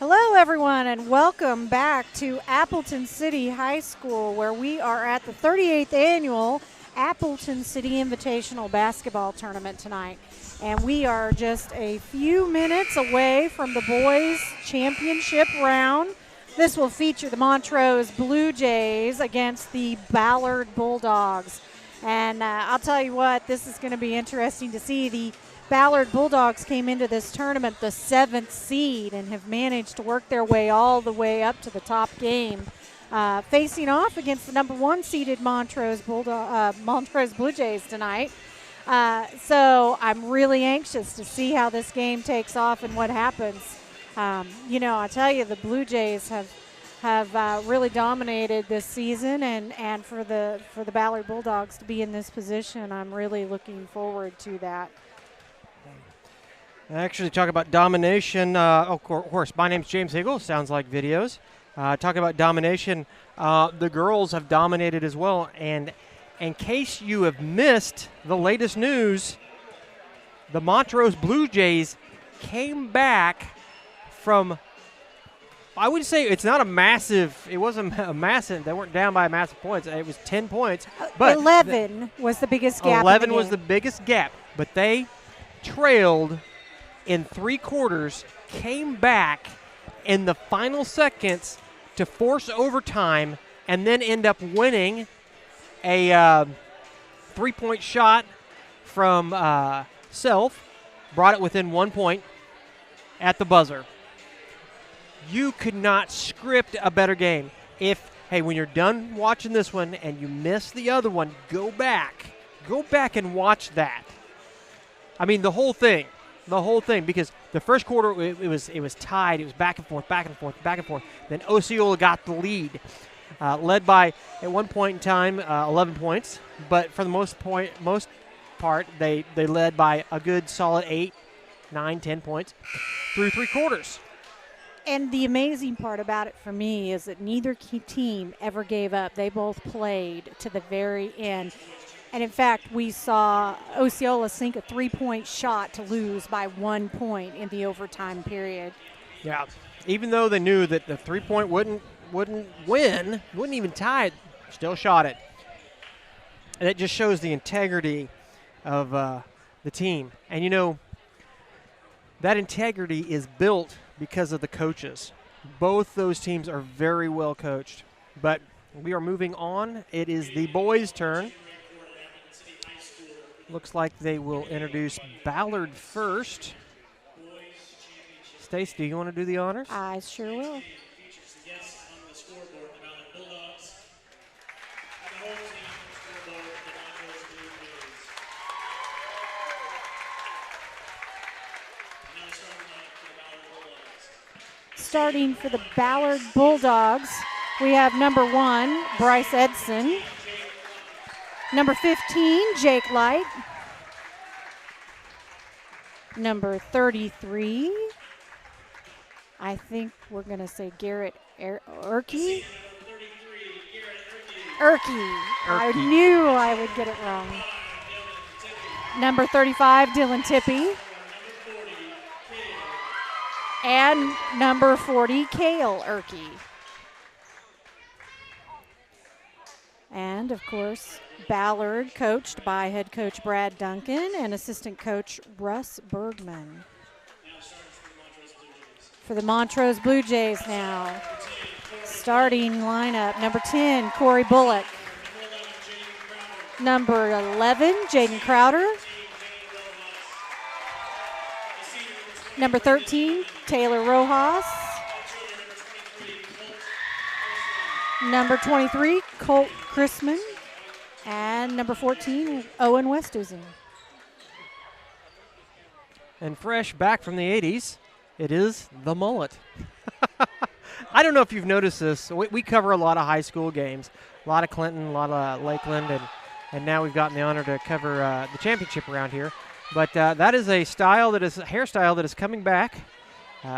Hello, everyone, and welcome back to Appleton City High School, where we are at the 38th annual Appleton City Invitational Basketball Tournament tonight. And we are just a few minutes away from the boys' championship round. This will feature the Montrose Blue Jays against the Ballard Bulldogs. And I'll tell you what, this is going to be interesting to see. The Ballard Bulldogs came into this tournament the 7th seed and have managed to work their way all the way up to the top game, facing off against the number 1 seeded Montrose Blue Jays tonight. So I'm really anxious to see how this game takes off and what happens. I tell you, the Blue Jays have really dominated this season, and for the Ballard Bulldogs to be in this position, I'm really looking forward to that. Actually, talk about domination. Of course, my name's James Higgle. Sounds like videos. Talking about domination, the girls have dominated as well. And in case you have missed the latest news, the Montrose Blue Jays came back from, I would say it's not a massive, it wasn't a massive, they weren't down by a massive points. It was 10 points. But 11 was the biggest gap. 11 was the biggest gap, but they trailed in 3 quarters, came back in the final seconds to force overtime, and then end up winning a 3-point shot from Self, brought it within 1 point at the buzzer. You could not script a better game. When you're done watching this one and you miss the other one, go back and watch that. I mean, the whole thing, because the first quarter it was tied. It was back and forth. Then Osceola got the lead, led by at one point in time 11 points, but for the most part they led by a good solid 8, 9, 10 points through 3 quarters. And the amazing part about it for me is that neither team ever gave up. They both played to the very end. And in fact, we saw Osceola sink a 3-point shot to lose by 1 point in the overtime period. Yeah, even though they knew that the 3-point wouldn't win, wouldn't even tie it, still shot it. And it just shows the integrity of the team. And that integrity is built because of the coaches. Both those teams are very well coached. But we are moving on. It is the boys' turn. Looks like they will introduce Ballard first. Stace, do you want to do the honors? I sure will. Starting for the Ballard Bulldogs, we have number 1, Bryce Edson. Number 15, Jake Light. Number 33, I think we're going to say Garrett Erkey. I knew I would get it wrong. Number 35, Dylan Tippy. And number 40, Kale Erkey. And, of course, Ballard, coached by head coach Brad Duncan and assistant coach Russ Bergman. For the Montrose Blue Jays now, starting lineup, number 10, Corey Bullock. Number 11, Jaden Crowder. Number 13, Taylor Rojas. Number 23, Colt Chrisman. And number 14, Owen Westhuizen. And fresh back from the 80s, it is the mullet. I don't know if you've noticed this. We cover a lot of high school games, a lot of Clinton, a lot of Lakeland, and now we've gotten the honor to cover the championship around here. But that is a hairstyle that is coming back.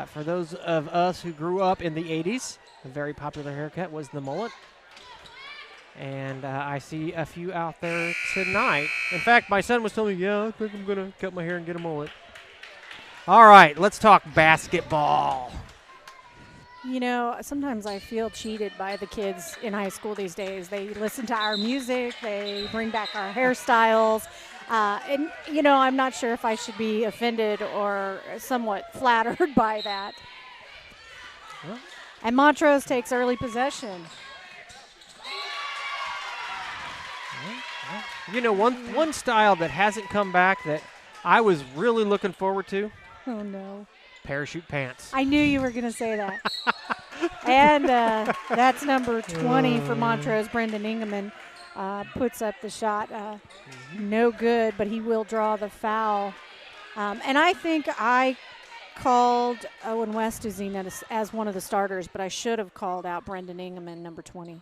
For those of us who grew up in the 80s, a very popular haircut was the mullet. And I see a few out there tonight. In fact, my son was telling me, I think I'm going to cut my hair and get a mullet. All right, let's talk basketball. You know, sometimes I feel cheated by the kids in high school these days. They listen to our music, they bring back our hairstyles. And, you know, I'm not sure if I should be offended or somewhat flattered by that. Well, And Montrose takes early possession. you know, one style that hasn't come back that I was really looking forward to, Oh, no. parachute pants. I knew you were going to say that. And that's number 20 for Montrose. Brendan Ingeman puts up the shot. No good, but he will draw the foul. And I think I called Owen Westuzine as one of the starters, but I should have called out Brendan Ingeman, number 20.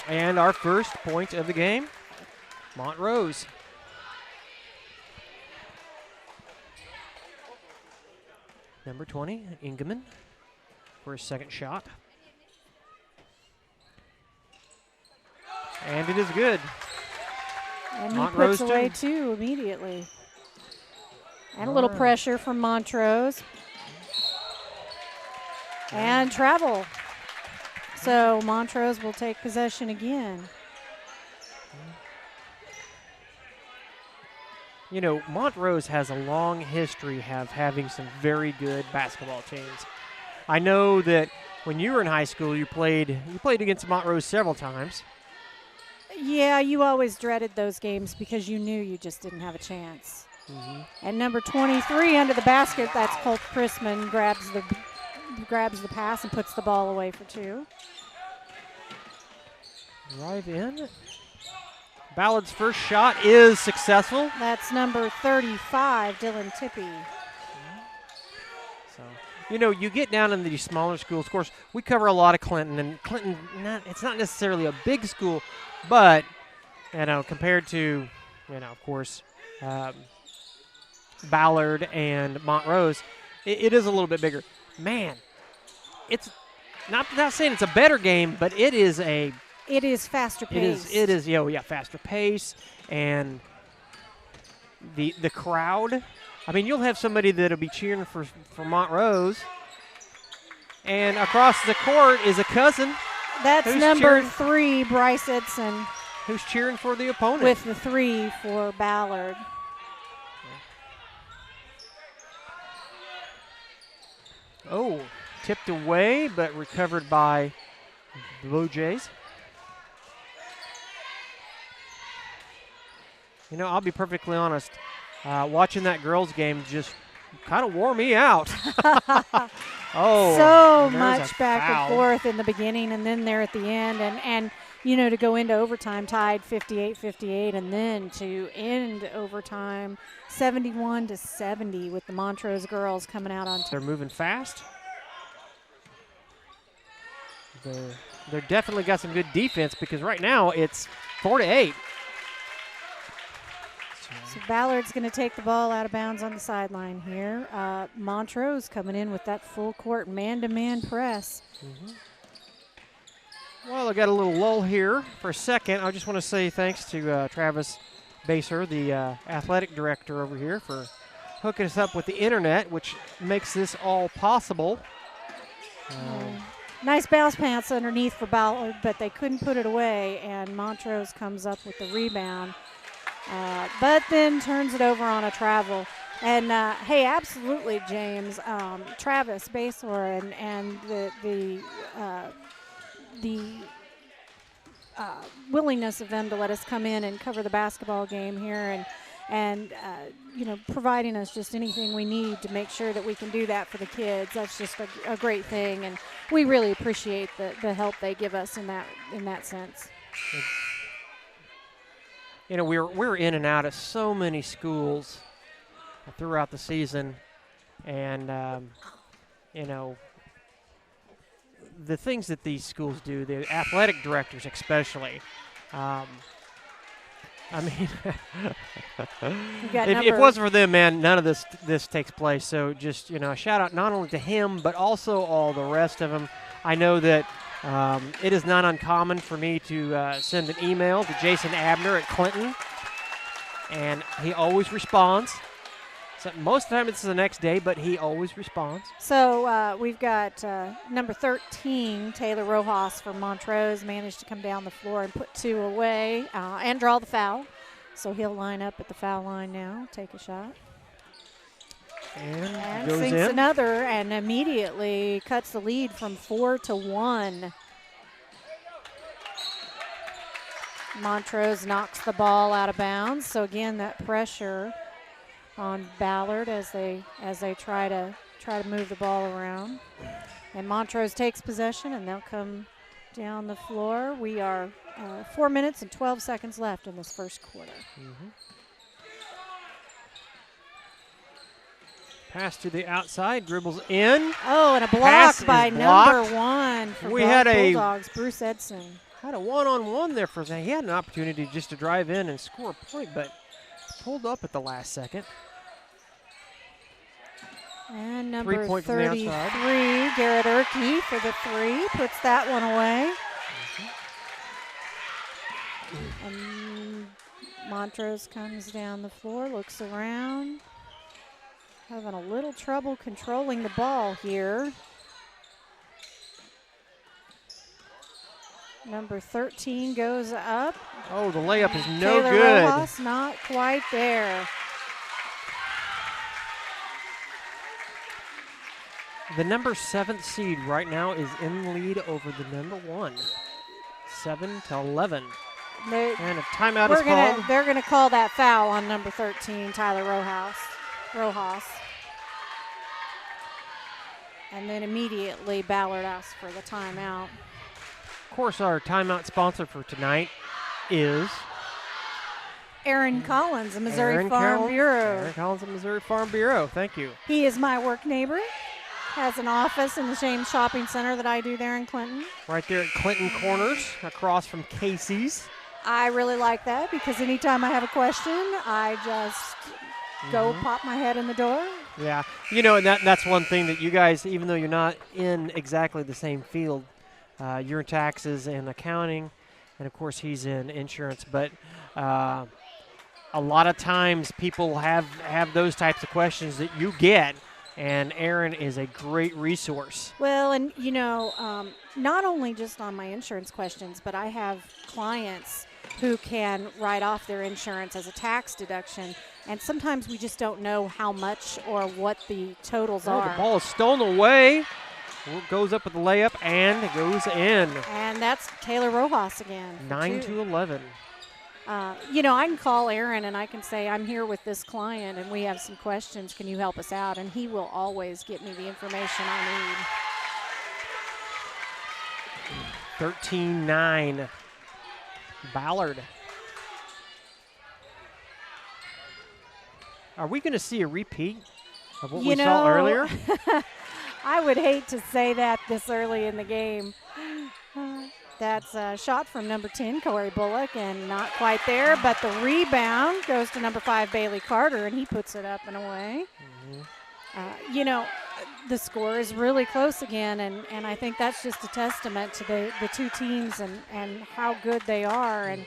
And our first point of the game, Montrose. Number 20, Ingeman, for his second shot. And it is good. And Montrose he puts away too. 2 immediately. And a little pressure from Montrose. And travel. So Montrose will take possession again. You know, Montrose has a long history of having some very good basketball teams. I know that when you were in high school, you played against Montrose several times. Yeah, you always dreaded those games because you knew you just didn't have a chance. And number 23 under the basket, that's Colt Chrisman, grabs the pass and puts the ball away for 2. Drive in. Ballard's first shot is successful. That's number 35, Dylan Tippy. So, you know, you get down in these smaller schools. Of course, we cover a lot of Clinton, and Clinton, it's not necessarily a big school, but, you know, compared to, you know, of course, Ballard and Montrose, it is a little bit bigger. Man, it's not saying it's a better game, but it is faster paced. It is, faster pace, and the crowd. I mean, you'll have somebody that'll be cheering for Montrose, and across the court is a cousin. That's number 3, Bryce Edson. Who's cheering for the opponent. With the 3 for Ballard. Oh, tipped away, but recovered by the Blue Jays. You know, I'll be perfectly honest. Watching that girls' game just kind of wore me out. So much back and forth in the beginning and then there at the end. And you know, to go into overtime tied 58-58 and then to end overtime 71-70 with the Montrose girls coming out on top. They're moving fast. They're definitely got some good defense because right now it's 4-8. So Ballard's going to take the ball out of bounds on the sideline here. Montrose coming in with that full court man-to-man press. Well, I got a little lull here for a second. I just want to say thanks to Travis Baser, the athletic director over here, for hooking us up with the internet, which makes this all possible. Nice bounce pass underneath for Ballard, but they couldn't put it away, and Montrose comes up with the rebound. But then turns it over on a travel. And, hey, absolutely, James, Travis Basler and the willingness of them to let us come in and cover the basketball game here and you know, providing us just anything we need to make sure that we can do that for the kids. That's just a great thing, and we really appreciate the help they give us in that sense. You know, we're in and out of so many schools throughout the season, and you know, the things that these schools do, the athletic directors especially. I mean, if it wasn't for them, man, none of this takes place. So just, you know, a shout out not only to him but also all the rest of them. I know that it is not uncommon for me to send an email to Jason Abner at Clinton, and he always responds. So most of the time it's the next day, but he always responds. So we've got number 13, Taylor Rojas from Montrose, managed to come down the floor and put 2 away and draw the foul. So he'll line up at the foul line now, take a shot. And goes sinks in. another and immediately cuts the lead from 4-1. Montrose knocks the ball out of bounds. So again, that pressure on Ballard as they try to move the ball around. And Montrose takes possession, and they'll come down the floor. We are 4 minutes and 12 seconds left in this first quarter. Pass to the outside, dribbles in. Oh, and a block Pass by is number blocked. 1 for We had a Bulldogs, Bruce Edson. Had a one-on-one there for a second. He had an opportunity just to drive in and score a point, but pulled up at the last second. And number 3-point from the 33, outside. Garrett Erkey for the 3, puts that one away. And Montrose comes down the floor, looks around. Having a little trouble controlling the ball here. Number 13 goes up. Oh, the layup is no Taylor good. Rojas not quite there. The number 7th seed right now is in the lead over the number 1. 7-11. And a timeout is called. They're gonna call that foul on number 13, Tyler Rojas. And then immediately Ballard asks for the timeout. Of course, our timeout sponsor for tonight is Aaron Collins, the Missouri Aaron Farm Bureau. Aaron Collins, the Missouri Farm Bureau. Thank you. He is my work neighbor. Has an office in the same shopping center that I do there in Clinton. Right there at Clinton Corners, across from Casey's. I really like that because anytime I have a question, I just go pop my head in the door. Yeah, you know, and that's one thing that you guys, even though you're not in exactly the same field, you're in taxes and accounting, and of course he's in insurance, but a lot of times people have those types of questions that you get, and Aaron is a great resource. Well, and you know, not only just on my insurance questions, but I have clients who can write off their insurance as a tax deduction, and sometimes we just don't know how much or what the totals are. The ball is stolen away. Goes up with the layup, and it goes in. And that's Taylor Rojas again. 9-11. You know, I can call Aaron and I can say, I'm here with this client and we have some questions. Can you help us out? And he will always get me the information I need. 13-9. Ballard. Are we going to see a repeat of what we saw earlier? I would hate to say that this early in the game. That's a shot from number 10, Corey Bullock, and not quite there, but the rebound goes to number 5, Bailey Carter, and he puts it up and away. You know, the score is really close again, and I think that's just a testament to the two teams and how good they are. And,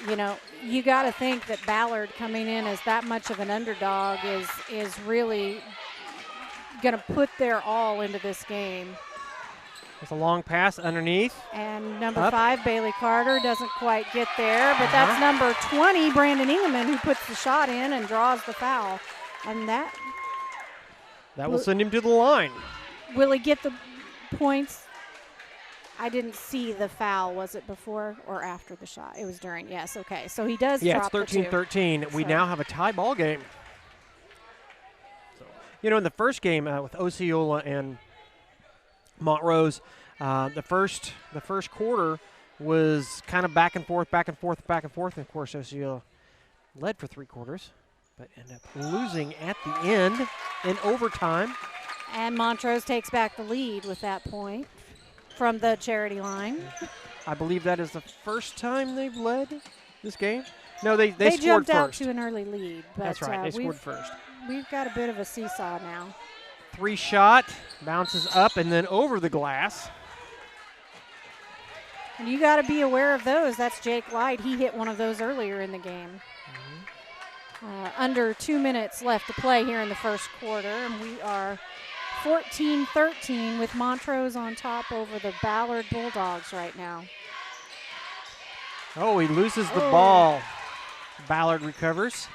you know, you got to think that Ballard coming in as that much of an underdog is really going to put their all into this game. It's a long pass underneath. And number 5, Bailey Carter, doesn't quite get there, but that's number 20, Brandon Engelman, who puts the shot in and draws the foul. And that will send him to the line. Will he get the points? I didn't see the foul. Was it before or after the shot? It was during. Yes, okay. So he does drop it's 13-13. We now have a tie ball game. So, you know, in the first game with Osceola and Montrose, the first quarter was kind of back and forth. And of course, Osceola led for 3 quarters, but ended up losing at the end in overtime. And Montrose takes back the lead with that point from the charity line. I believe that is the first time they've led this game. No, they scored jumped first. out to an early lead. But that's right. They scored first. We've got a bit of a seesaw now. 3 shot, bounces up and then over the glass. And you got to be aware of those. That's Jake Light. He hit one of those earlier in the game. Under 2 minutes left to play here in the first quarter, and we are 14-13 with Montrose on top over the Ballard Bulldogs right now. Oh, he loses the ball. Ballard recovers.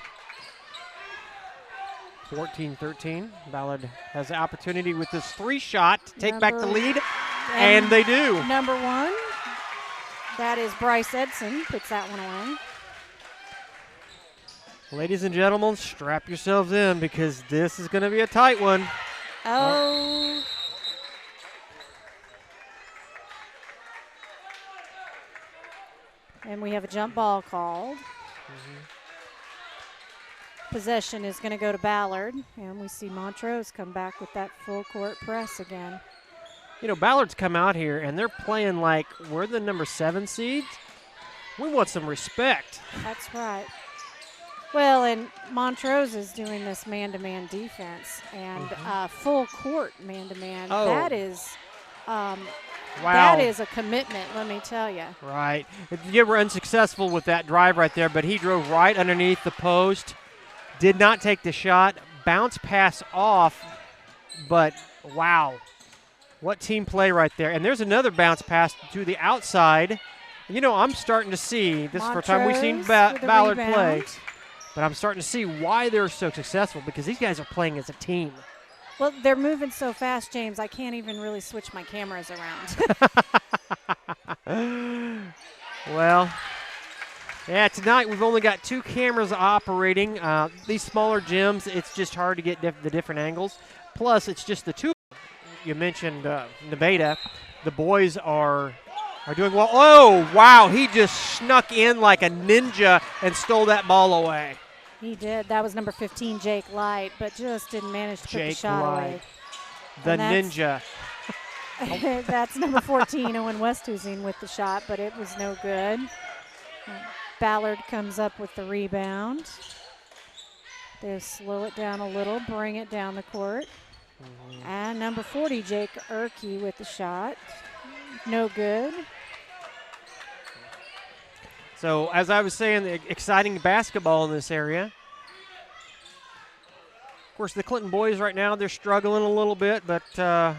14-13. Ballard has the opportunity with this 3-shot to take back the lead, and they do. Number 1, that is Bryce Edson, puts that one away. Ladies and gentlemen, strap yourselves in because this is going to be a tight one. Oh. And we have a jump ball called. Possession is going to go to Ballard, and we see Montrose come back with that full court press again. You know, Ballard's come out here, and they're playing like we're the number 7 seeds. We want some respect. That's right. Well, and Montrose is doing this man-to-man defense, and full court man-to-man. Oh. That is Wow. That is a commitment, let me tell you. Right. You were unsuccessful with that drive right there, but he drove right underneath the post, did not take the shot, bounce pass off, but wow. What team play right there. And there's another bounce pass to the outside. You know, I'm starting to see, this is the first time we've seen Ballard play, but I'm starting to see why they're so successful because these guys are playing as a team. Well, they're moving so fast, James, I can't even really switch my cameras around. Well, yeah, tonight we've only got 2 cameras operating. These smaller gyms, it's just hard to get the different angles. Plus, it's just the 2. You mentioned Nevada. The boys are doing well. Oh, wow, he just snuck in like a ninja and stole that ball away. He did. That was number 15, Jake Light, but just didn't manage to put the shot away. The ninja. That's number 14, Owen Westhuizen with the shot, but it was no good. Ballard comes up with the rebound. They slow it down a little, bring it down the court. And number 40, Jake Erke with the shot. No good. So, as I was saying, exciting basketball in this area. Of course, the Clinton boys right now, they're struggling a little bit, but they're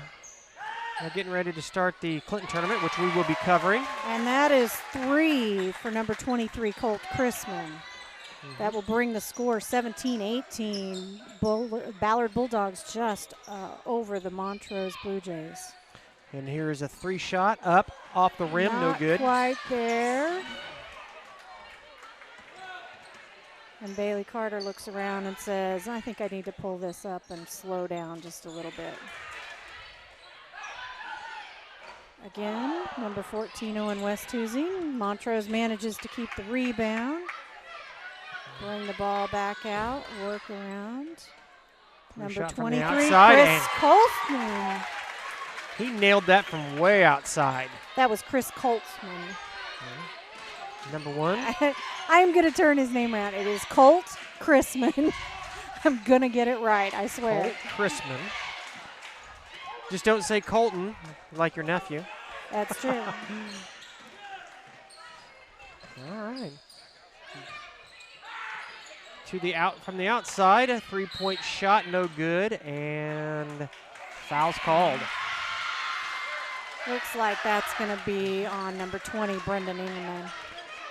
getting ready to start the Clinton tournament, which we will be covering. And that is 3 for number 23, Colt Chrisman. That will bring the score 17-18. Ballard Bulldogs just over the Montrose Blue Jays. And here's a 3-shot up off the rim, no good. Not quite there. And Bailey Carter looks around and says, I think I need to pull this up and slow down just a little bit. Again, number 14, Owen Westhuizen. Montrose manages to keep the rebound. Bring the ball back out, work around. Number 23, Chris Coltsman. He nailed that from way outside. That was Chris Coltsman. Number 1. I am going to turn his name around. It is Colt Chrisman. I'm going to get it right, I swear. Colt Chrisman. Just don't say Colton like your nephew. That's true. All right. From the outside, a 3-point shot, no good, and foul's called. Looks like that's going to be on number 20, Brendan Ingeman.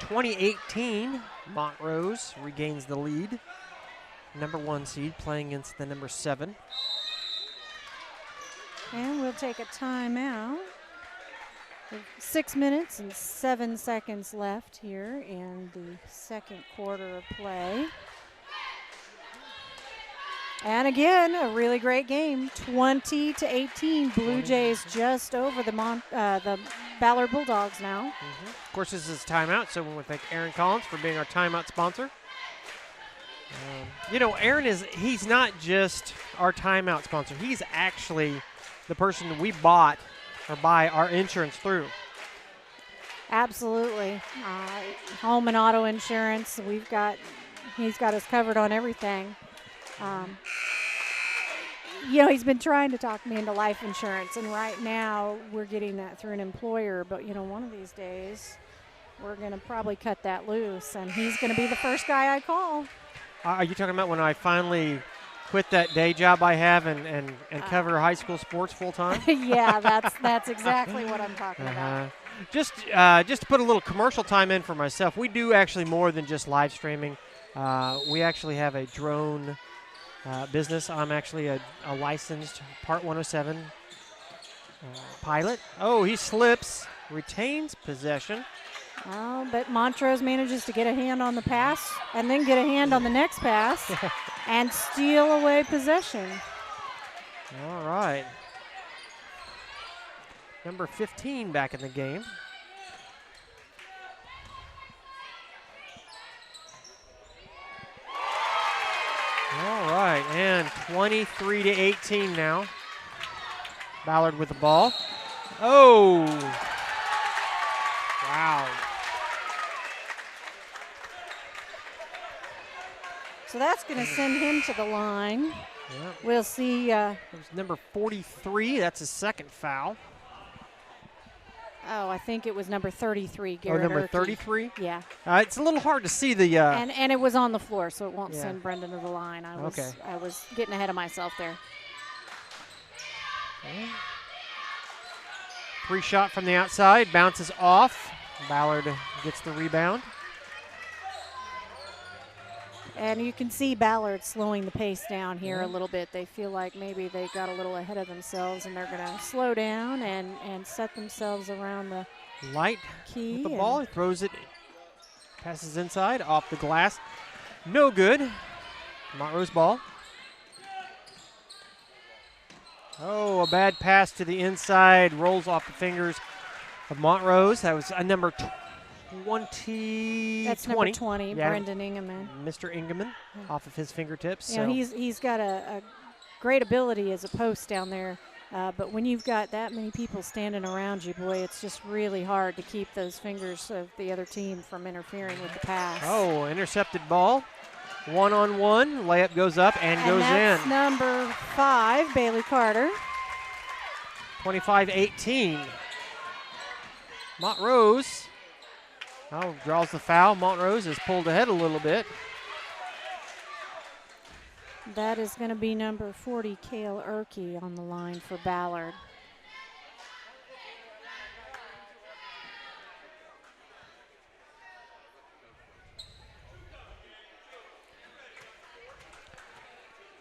2018, Montrose regains the lead. Number 1 seed playing against the number 7. And we'll take a timeout. 6 minutes and 7 seconds left here in the second quarter of play. And again, a really great game, 20-18. Blue Jays just over the Ballard Bulldogs now. Of course, this is timeout, so we want to thank Aaron Collins for being our timeout sponsor. You know, Aaron he's not just our timeout sponsor. He's actually the person that we buy our insurance through. Absolutely. Home and auto insurance, he's got us covered on everything. You know, he's been trying to talk me into life insurance, and right now we're getting that through an employer, but, you know, one of these days we're going to probably cut that loose, and he's going to be the first guy I call. Are you talking about when I finally quit that day job I have and cover high school sports full time? Yeah, that's exactly what I'm talking about. Just to put a little commercial time in for myself, we do actually more than just live streaming. We actually have a drone business. I'm actually a licensed Part 107 pilot. Oh, he slips, retains possession. Oh, but Montrose manages to get a hand on the pass and then get a hand on the next pass and steal away possession. All right. Number 15 back in the game. All right, and 23-18 now. Ballard with the ball. Oh! Wow. So that's going to send him to the line. Yep. We'll see. It was number 43. That's his second foul. I think it was number 33, Garrett number Urke. 33? Yeah. It's a little hard to see the. And it was on the floor, so it won't Yeah. send Brendan to the line. I was getting ahead of myself there. Okay. 3 shot from the outside, bounces off. Ballard gets the rebound. And you can see Ballard slowing the pace down here a little bit. They feel like maybe they got a little ahead of themselves, and they're going to slow down and set themselves around the Light key. with the ball, he throws it, passes inside, off the glass. No good. Montrose ball. Oh, a bad pass to the inside, rolls off the fingers of Montrose. That was a number 20. That's number 20, Yeah. Brendan Ingeman. Mr. Ingeman off of his fingertips. You know, he's got a great ability as a post down there, but when you've got that many people standing around you, boy, it's just really hard to keep those fingers of the other team from interfering with the pass. Oh, intercepted ball. 1-on-1, layup goes up and goes that's in. Number 5, Bailey Carter. 25-18. Montrose draws the foul. Montrose is pulled ahead a little bit. That is going to be number 40, Cale Urke, on the line for Ballard.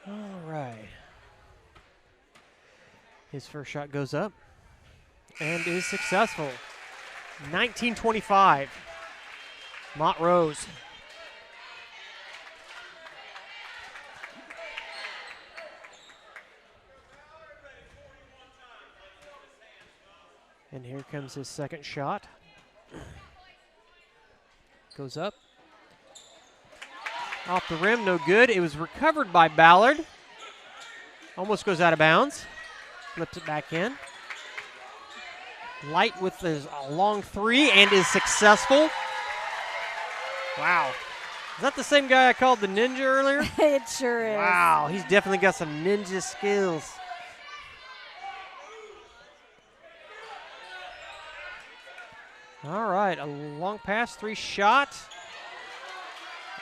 All right. His first shot goes up and is successful. 19-25. Montrose. And here comes his second shot. Goes up. Off the rim, no good. It was recovered by Ballard. Almost goes out of bounds. Flips it back in. Light with his long 3 and is successful. Wow. Is that the same guy I called the ninja earlier? It sure is. Wow, he's definitely got some ninja skills. All right, a long pass, 3 shot.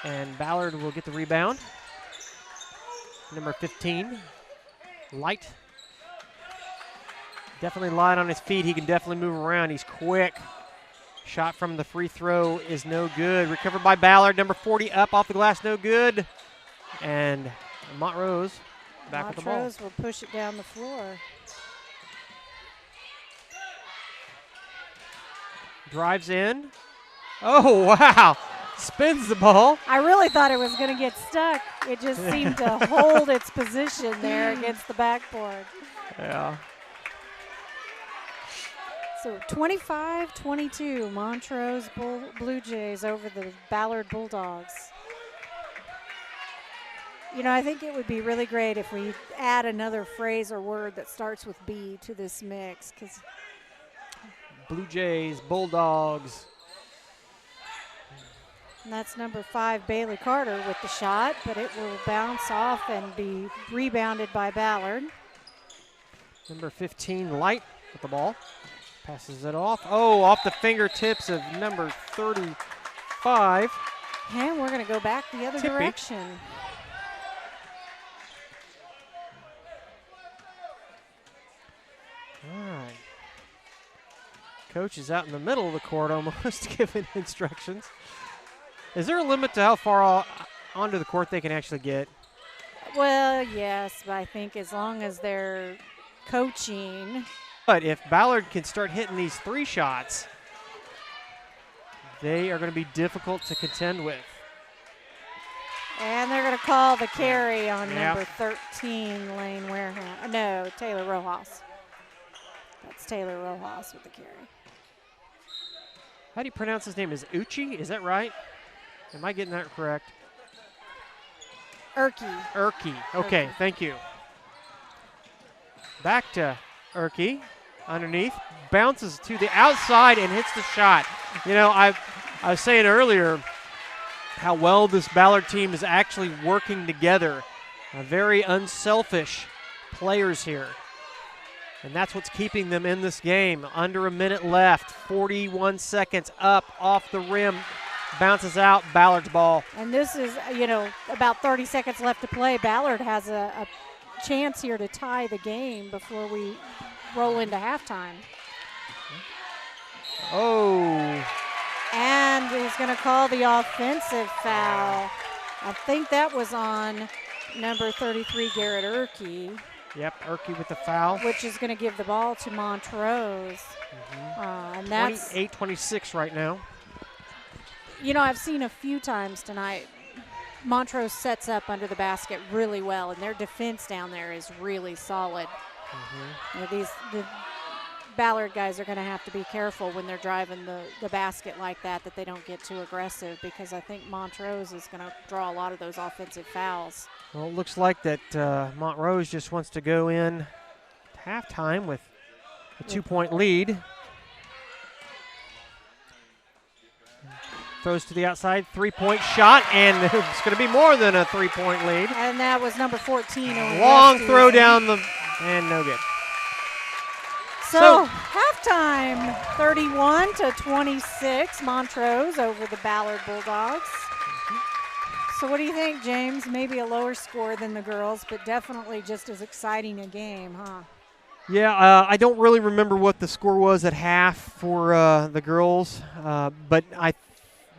And Ballard will get the rebound. Number 15, Light. Definitely light on his feet. He can definitely move around. He's quick. Shot from the free throw is no good. Recovered by Ballard. Number 40 up off the glass, no good. And Montrose back with the ball. Montrose will push it down the floor. Drives in. Oh, wow. Spins the ball. I really thought it was going to get stuck. It just seemed to hold its position there against the backboard. Yeah. So 25-22, Montrose Blue Jays over the Ballard Bulldogs. You know, I think it would be really great if we add another phrase or word that starts with B to this mix, because Blue Jays, Bulldogs. and that's number 5, Bailey Carter, with the shot, but it will bounce off and be rebounded by Ballard. Number 15, Light with the ball. Passes it off. Oh, off the fingertips of number 35. And we're going to go back the other Tippy. direction. All right. Coach is out in the middle of the court almost giving instructions. Is there a limit to how far onto the court they can actually get? Well, yes, but I think as long as they're coaching. But if Ballard can start hitting these 3 shots, they are going to be difficult to contend with. And they're going to call the carry on number 13, Lane Wareham. No, Taylor Rojas. That's Taylor Rojas with the carry. How do you pronounce his name? Is Uchi? Is that right? Am I getting that correct? Urki. Okay, Urki. thank you. Back to Urki. Underneath. Bounces to the outside and hits the shot. You know, I was saying earlier how well this Ballard team is actually working together. Very unselfish players here. And that's what's keeping them in this game. Under a minute left, 41 seconds up off the rim. Bounces out, Ballard's ball. And this is, you know, about 30 seconds left to play. Ballard has a chance here to tie the game before we roll into halftime. Oh. And he's going to call the offensive foul. I think that was on number 33, Garrett Urki. Yep, Urki with the foul. Which is going to give the ball to Montrose. And that's 28-26 right now. You know, I've seen a few times tonight, Montrose sets up under the basket really well, and their defense down there is really solid. You know, the Ballard guys are going to have to be careful when they're driving the basket like that they don't get too aggressive, because I think Montrose is going to draw a lot of those offensive fouls. Well, it looks like that Montrose just wants to go in halftime with a 2-point lead. Throws to the outside, 3-point shot, and it's going to be more than a 3-point lead. And that was number 14. Long throw down and no good. So halftime, 31-26, Montrose over the Ballard Bulldogs. So what do you think, James? Maybe a lower score than the girls, but definitely just as exciting a game, huh? Yeah, I don't really remember what the score was at half for the girls, but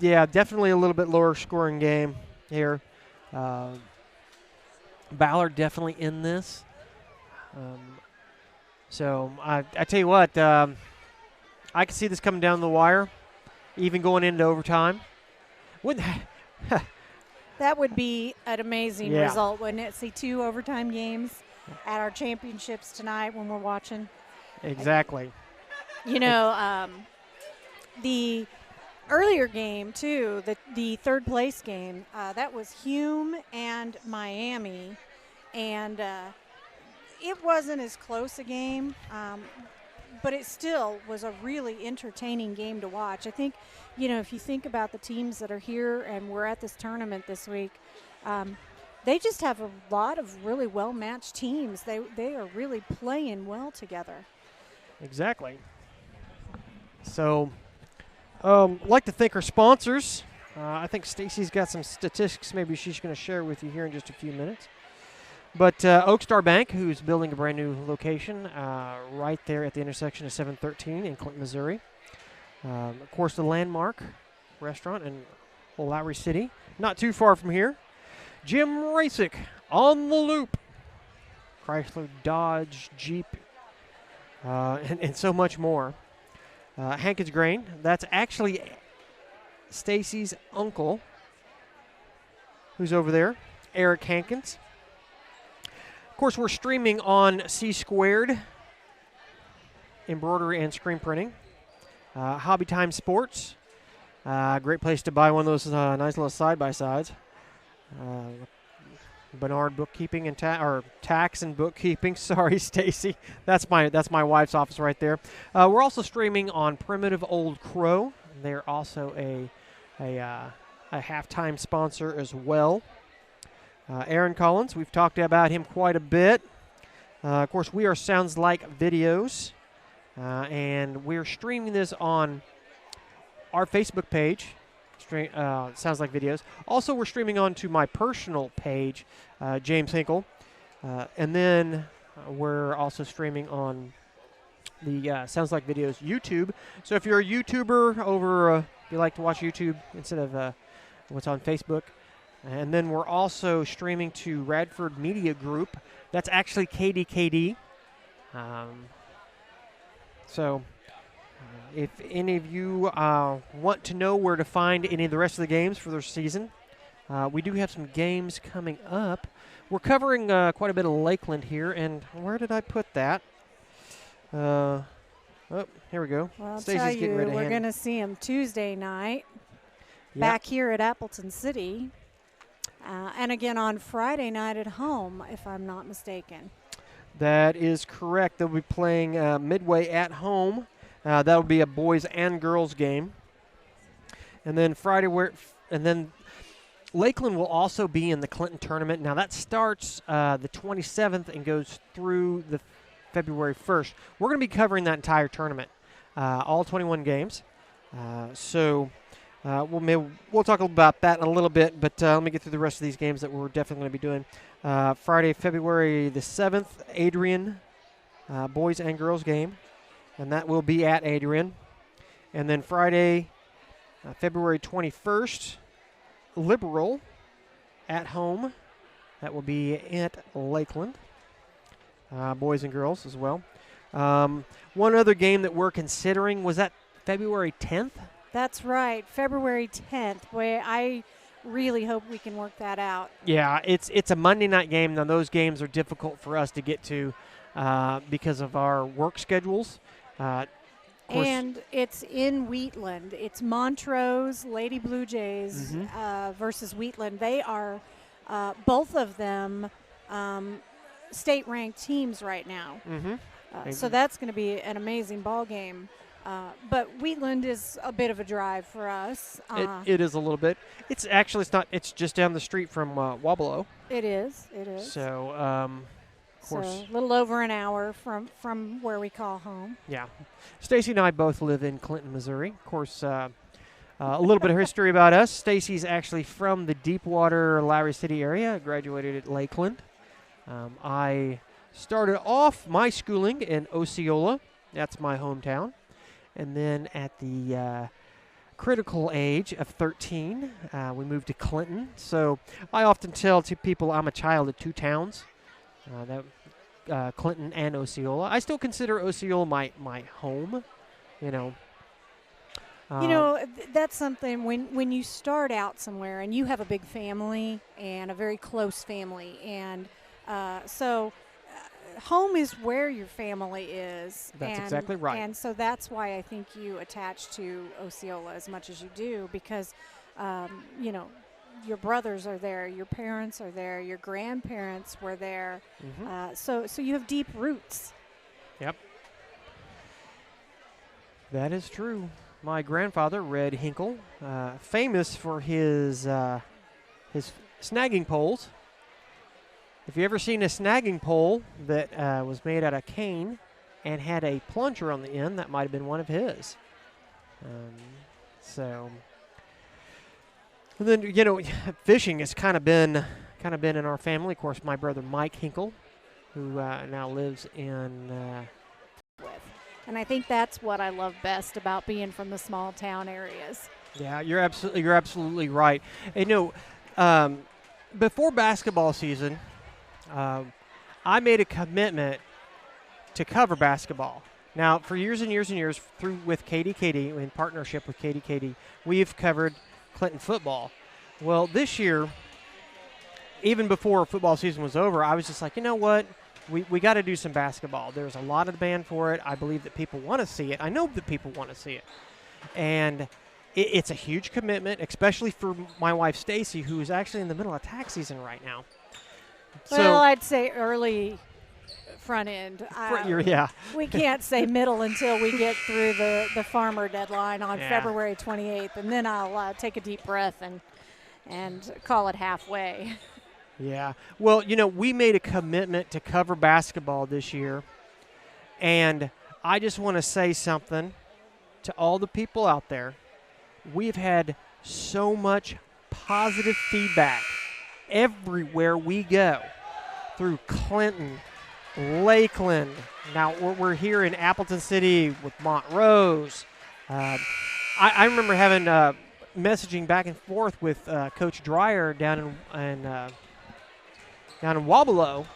yeah, definitely a little bit lower scoring game here. Ballard definitely in this. So I tell you what, I can see this coming down the wire, even going into overtime. That would be an amazing result, wouldn't it? See 2 overtime games at our championships tonight when we're watching. Exactly. You know, the earlier game, too, the third place game, that was Hume and Miami, and it wasn't as close a game, but it still was a really entertaining game to watch. I think, you know, if you think about the teams that are here and we're at this tournament this week, they just have a lot of really well-matched teams. They are really playing well together. Exactly. So I'd like to thank our sponsors. I think Stacy's got some statistics maybe she's going to share with you here in just a few minutes. But Oak Star Bank, who's building a brand new location right there at the intersection of 713 in Clinton, Missouri. Of course, the Landmark Restaurant in Lowry City, not too far from here. Jim Rasick on the Loop. Chrysler, Dodge, Jeep, and so much more. Hankins Grain, that's actually Stacy's uncle who's over there, Eric Hankins. Of course, we're streaming on C Squared, embroidery and screen printing. Hobby Time Sports, great place to buy one of those nice little side-by-sides. Bernard Bookkeeping and Tax and Bookkeeping. Sorry, Stacy. That's my wife's office right there. We're also streaming on Primitive Old Crow. They're also a halftime sponsor as well. Aaron Collins, we've talked about him quite a bit. Of course, we are Sounds Like Videos, and we're streaming this on our Facebook page, Sounds Like Videos. Also, we're streaming onto my personal page, James Hinkle. And then we're also streaming on the Sounds Like Videos YouTube. So if you're a YouTuber over, if you like to watch YouTube instead of what's on Facebook. And then we're also streaming to Radford Media Group. That's actually KDKD. So if any of you want to know where to find any of the rest of the games for their season, we do have some games coming up. We're covering quite a bit of Lakeland here, and where did I put that? Oh, here we go. Well, I'll Stacey's tell getting you, ready to we're hand going to see them Tuesday night Yep. back here at Appleton City, and again on Friday night at home, if I'm not mistaken. That is correct. They'll be playing Midway at home. That'll be a boys and girls game. And then Lakeland will also be in the Clinton tournament. Now that starts the 27th and goes through the February 1st. We're going to be covering that entire tournament, all 21 games. We'll talk about that in a little bit, but let me get through the rest of these games that we're definitely going to be doing. Friday, February the 7th, Adrian, boys and girls game, and that will be at Adrian. And then Friday, February 21st, Liberal at home. That will be at Lakeland, boys and girls as well. One other game that we're considering, was that February 10th? That's right, February 10th. Boy, I really hope we can work that out. Yeah, it's a Monday night game. Now, those games are difficult for us to get to because of our work schedules. And it's in Wheatland. It's Montrose Lady Blue Jays versus Wheatland. They are, both of them, state-ranked teams right now. So that's going to be an amazing ball game. But Wheatland is a bit of a drive for us. It is a little bit. It's not. It's just down the street from Wabalo. It is. So, of course. So a little over an hour from where we call home. Yeah. Stacy and I both live in Clinton, Missouri. Of course, a little bit of history about us. Stacy's actually from the Deepwater, Lowry City area. Graduated at Lakeland. I started off my schooling in Osceola. That's my hometown. And then at the critical age of 13, we moved to Clinton. So I often tell to people I'm a child of two towns, Clinton and Osceola. I still consider Osceola my home, you know. That's something when you start out somewhere and you have a big family and a very close family. And so home is where your family is. That's exactly right. And so that's why I think you attach to Osceola as much as you do, because, your brothers are there, your parents are there, your grandparents were there. So you have deep roots. Yep. That is true. My grandfather, Red Hinkle, famous for his snagging poles. If you ever seen a snagging pole that was made out of cane and had a plunger on the end, that might have been one of his. And then fishing has kind of been in our family. Of course, my brother Mike Hinkle, who now lives in. And I think that's what I love best about being from the small town areas. Yeah, you're absolutely right. And before basketball season, I made a commitment to cover basketball. Now, for years and years and years, with KDKD, in partnership with KDKD, we've covered Clinton football. Well, this year, even before football season was over, I was just like, you know what? We got to do some basketball. There's a lot of demand for it. I believe that people want to see it. I know that people want to see it. And it's a huge commitment, especially for my wife, Stacy, who is actually in the middle of tax season right now. Well, I'd say early front end. Yeah. We can't say middle until we get through the farmer deadline on February 28th, and then I'll take a deep breath and call it halfway. Yeah. Well, we made a commitment to cover basketball this year, and I just want to say something to all the people out there. We've had so much positive feedback everywhere we go through Clinton, Lakeland. Now we're here in Appleton City with Montrose. I remember having messaging back and forth with Coach Dreyer down in Wabalo.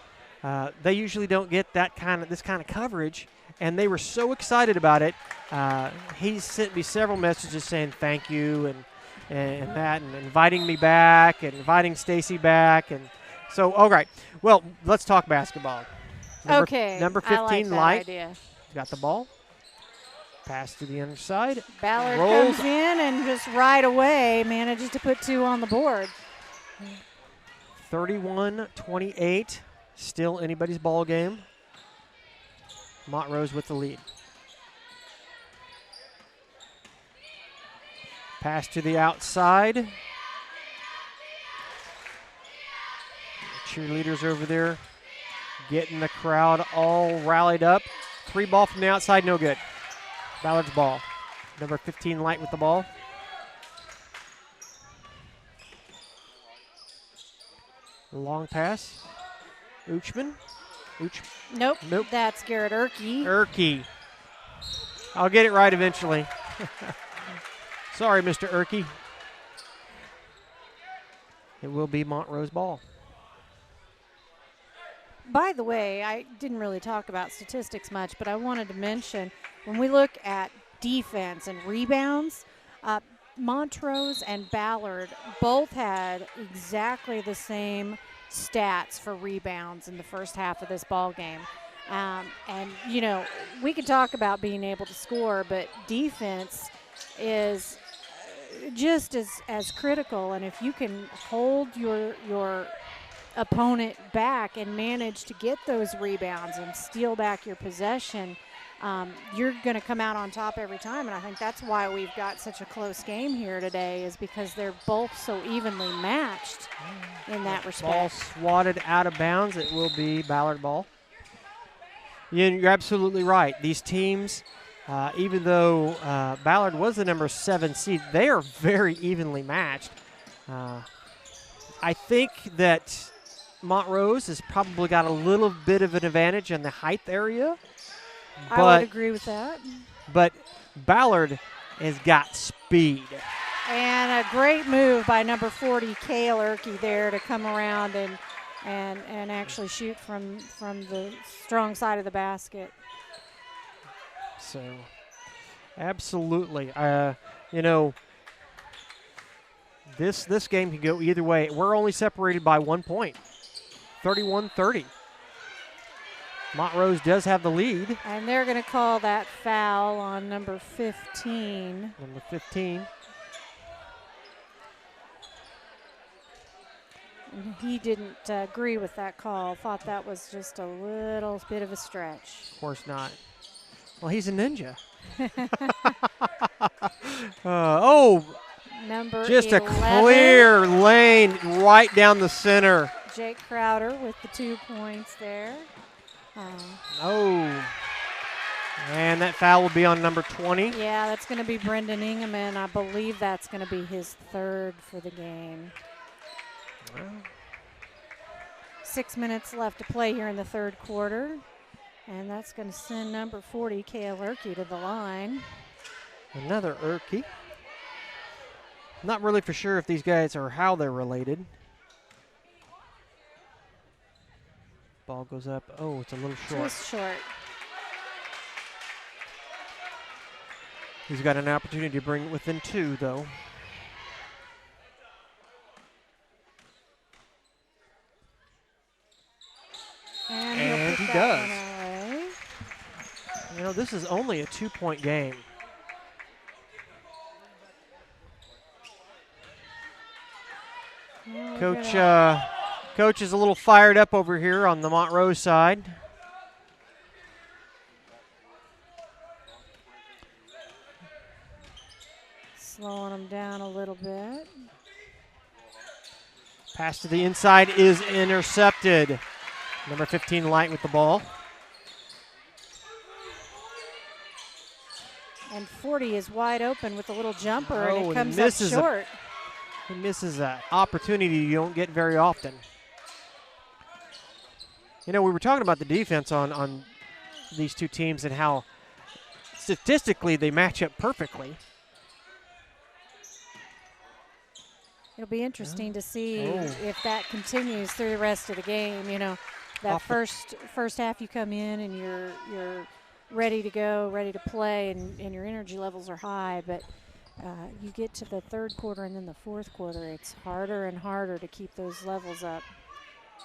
They usually don't get this kind of coverage, and they were so excited about it. He sent me several messages saying thank you and that, and inviting me back, and inviting Stacy back, and so all right. Well, let's talk basketball. Number 15, I like that Light. idea. Got the ball. Pass to the underside. Ballard rolls comes in and just right away manages to put 2 on the board. 31-28. Still anybody's ball game. Montrose with the lead. Pass to the outside. Cheerleaders over there getting the crowd all rallied up. 3 ball from the outside, no good. Ballard's ball. Number 15, Light with the ball. Long pass. Uchman. Nope. Nope. That's Garrett Erkey. Erkey. I'll get it right eventually. Sorry, Mr. Erkey. It will be Montrose ball. By the way, I didn't really talk about statistics much, but I wanted to mention when we look at defense and rebounds, Montrose and Ballard both had exactly the same stats for rebounds in the first half of this ball game. And, you know, we could talk about being able to score, but defense is just as critical. And if you can hold your opponent back and manage to get those rebounds and steal back your possession, you're going to come out on top every time. And I think that's why we've got such a close game here today, is because they're both so evenly matched in that respect. Ball swatted out of bounds. It will be Ballard ball. Yeah, you're absolutely right. These teams, even though Ballard was the number 7 seed, they are very evenly matched. I think that Montrose has probably got a little bit of an advantage in the height area. I would agree with that. But Ballard has got speed. And a great move by number 40, Cale Erkey, there to come around and actually shoot from the strong side of the basket. So, absolutely. You know, this game can go either way. We're only separated by 1 point, 31-30. Montrose does have the lead. And they're going to call that foul on number 15. Number 15. And he didn't agree with that call. Thought that was just a little bit of a stretch. Of course not. Well, he's a ninja. Number just 11, a clear lane right down the center. Jake Crowder with the 2 points there. And that foul will be on number 20. Yeah, that's going to be Brendan Ingeman. I believe that's going to be his 3rd for the game. Well, 6 minutes left to play here in the 3rd quarter. And that's going to send number 40, Cale Erkey, to the line. Another Erkey. Not really for sure if these guys are how they're related. Ball goes up. Oh, it's a little short. Just short. He's got an opportunity to bring it within 2, though. And he does. You know, this is only a 2-point game. Coach is a little fired up over here on the Montrose side. Slowing him down a little bit. Pass to the inside is intercepted. Number 15, Light with the ball. And 40 is wide open with a little jumper, and Oh, it comes up short. He misses an opportunity you don't get very often. You know, we were talking about the defense on these two teams and how statistically they match up perfectly. It'll be interesting to see if that continues through the rest of the game. You know, that first half you come in and you're ready to go, ready to play, and your energy levels are high. But you get to the third quarter and then the fourth quarter, it's harder and harder to keep those levels up.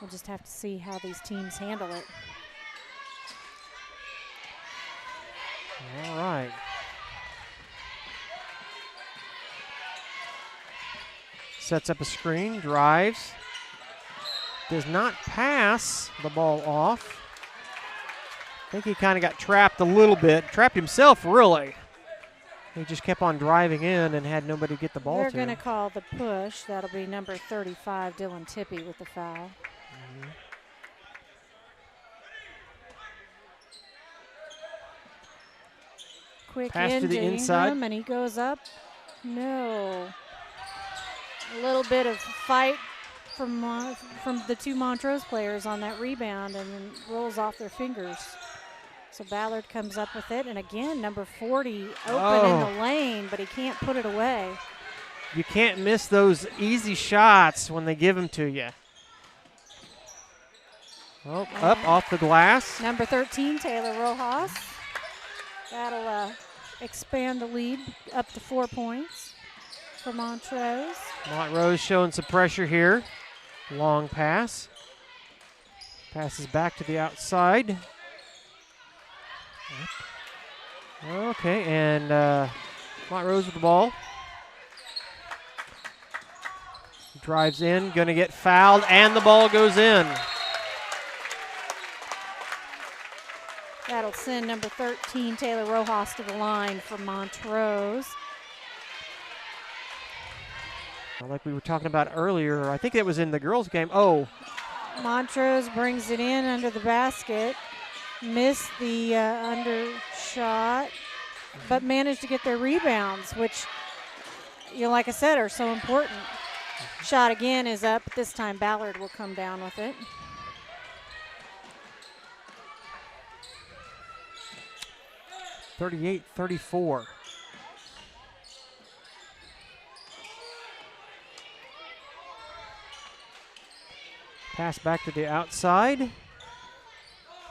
We'll just have to see how these teams handle it. All right. Sets up a screen, drives. Does not pass the ball off. I think he kind of got trapped a little bit. Trapped himself, really. He just kept on driving in and had nobody get the ball They're to. going to call the push. That'll be number 35, Dylan Tippy, with the foul. Quick Pass to the into inside. Ingram, and he goes up. No. A little bit of fight from the two Montrose players on that rebound, and then rolls off their fingers. So Ballard comes up with it, and again, number 40 open in the lane, but he can't put it away. You can't miss those easy shots when they give them to you. Oh, up off the glass. Number 13, Taylor Rojas. That'll expand the lead up to 4 points for Montrose. Montrose showing some pressure here. Long pass. Passes back to the outside. Okay, and Montrose with the ball. Drives in, going to get fouled, and the ball goes in. That'll send number 13, Taylor Rojas, to the line for Montrose. Like we were talking about earlier, I think it was in the girls' game. Montrose brings it in under the basket. Missed the under shot, but managed to get their rebounds, which, like I said, are so important. Shot again is up. This time Ballard will come down with it. (38-34). Pass back to the outside.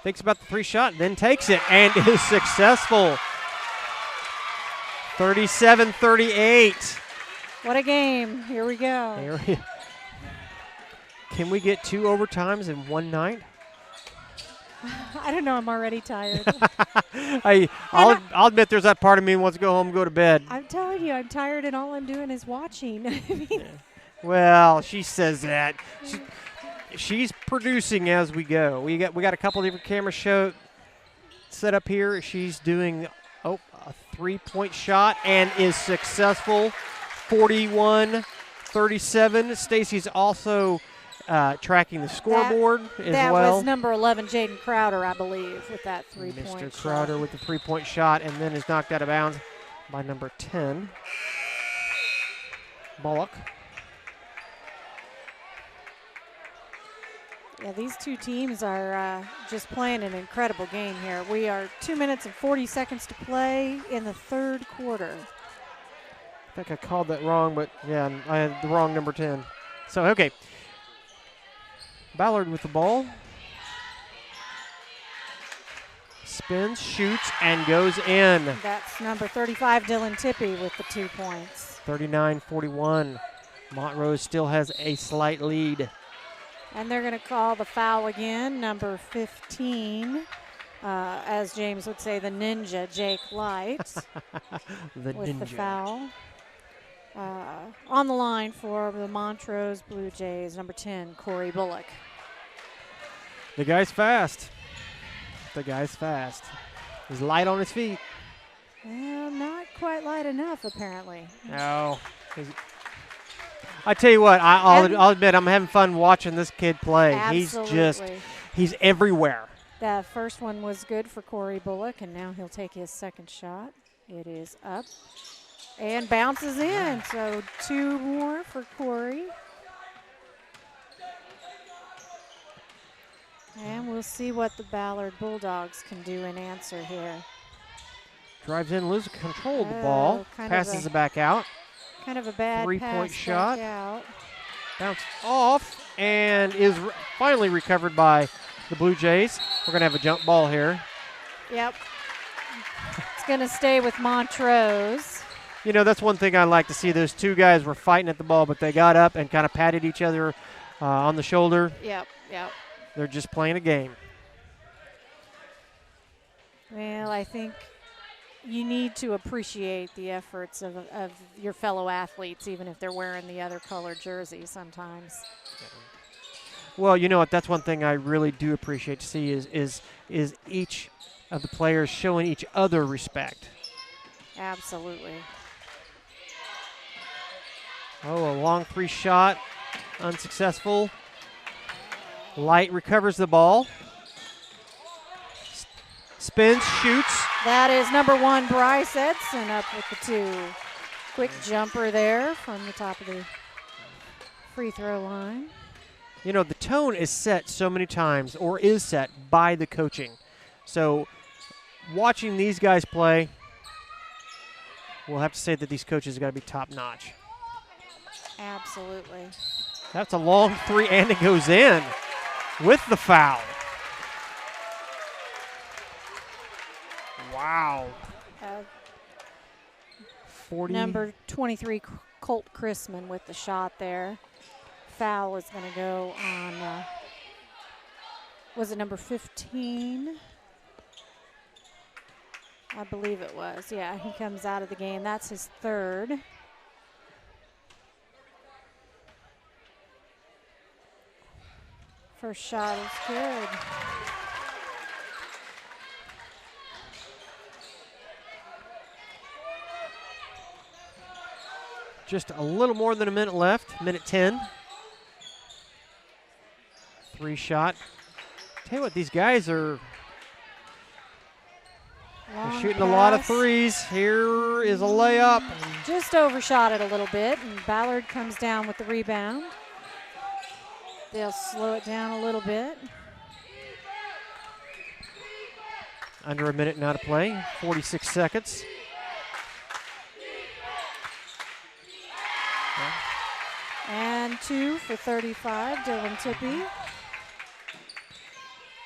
Thinks about the three shot, then takes it and is successful. 37-38. What a game. Here we go. Can we get 2 overtimes in one night? I don't know. I'm already tired. I'll admit there's that part of me who wants to go home and go to bed. I'm telling you, I'm tired, and all I'm doing is watching. Well, she says that. She's producing as we go. We got a couple different camera set up here. She's doing a 3-point shot and is successful. 41-37. Stacy's also tracking the scoreboard as well. That was number 11, Jaden Crowder, I believe, with that 3-point shot. Mr. Crowder with the 3-point shot, and then is knocked out of bounds by number 10, Bullock. Yeah, these two teams are just playing an incredible game here. We are 2 minutes and 40 seconds to play in the third quarter. I think I called that wrong, but yeah, I had the wrong number 10. So, okay. Ballard with the ball. Spins, shoots, and goes in. That's number 35, Dylan Tippy, with the 2 points. 39-41. Montrose still has a slight lead. And they're going to call the foul again, number 15, as James would say, the ninja, Jake Light, with ninja. The foul. On the line for the Montrose Blue Jays, number 10, Corey Bullock. The guy's fast. He's light on his feet. Well, not quite light enough, apparently. No. I tell you what, I'll admit I'm having fun watching this kid play. Absolutely. He's everywhere. That first one was good for Corey Bullock, and now he'll take his second shot. It is up and bounces in. So 2 more for Corey. And we'll see what the Ballard Bulldogs can do in answer here. Drives in, loses control of the ball, passes it back out. Kind of a bad 3-point pass shot. back out. Bounce off and is finally recovered by the Blue Jays. We're going to have a jump ball here. Yep. It's going to stay with Montrose. You know, that's one thing I like to see. Those two guys were fighting at the ball, but they got up and kind of patted each other on the shoulder. Yep, yep. They're just playing a game. Well, I think you need to appreciate the efforts of your fellow athletes, even if they're wearing the other colored jersey sometimes. Well, you know what? That's one thing I really do appreciate to see is each of the players showing each other respect. Absolutely. Oh, a long 3 shot, unsuccessful. Light recovers the ball. Spins, shoots. That is number 1, Bryce Edson, up with the 2. Quick jumper there from the top of the free throw line. You know, the tone is set so many times, or is set by the coaching. So watching these guys play, we'll have to say that these coaches have got to be top-notch. Absolutely. That's a long 3, and it goes in with the foul. Wow. 40. Number 23, Colt Chrisman with the shot there. Foul is going to go on, was it number 15? I believe it was. Yeah, he comes out of the game. That's his 3rd. First shot is good. Just a little more than a minute left, minute 10. 3 shot. Tell you what, these guys are shooting a lot of threes. Here is a layup. Just overshot it a little bit, and Ballard comes down with the rebound. They'll slow it down a little bit. Under a minute now to play, 46 seconds. And 2 for 35, Dylan Tippy.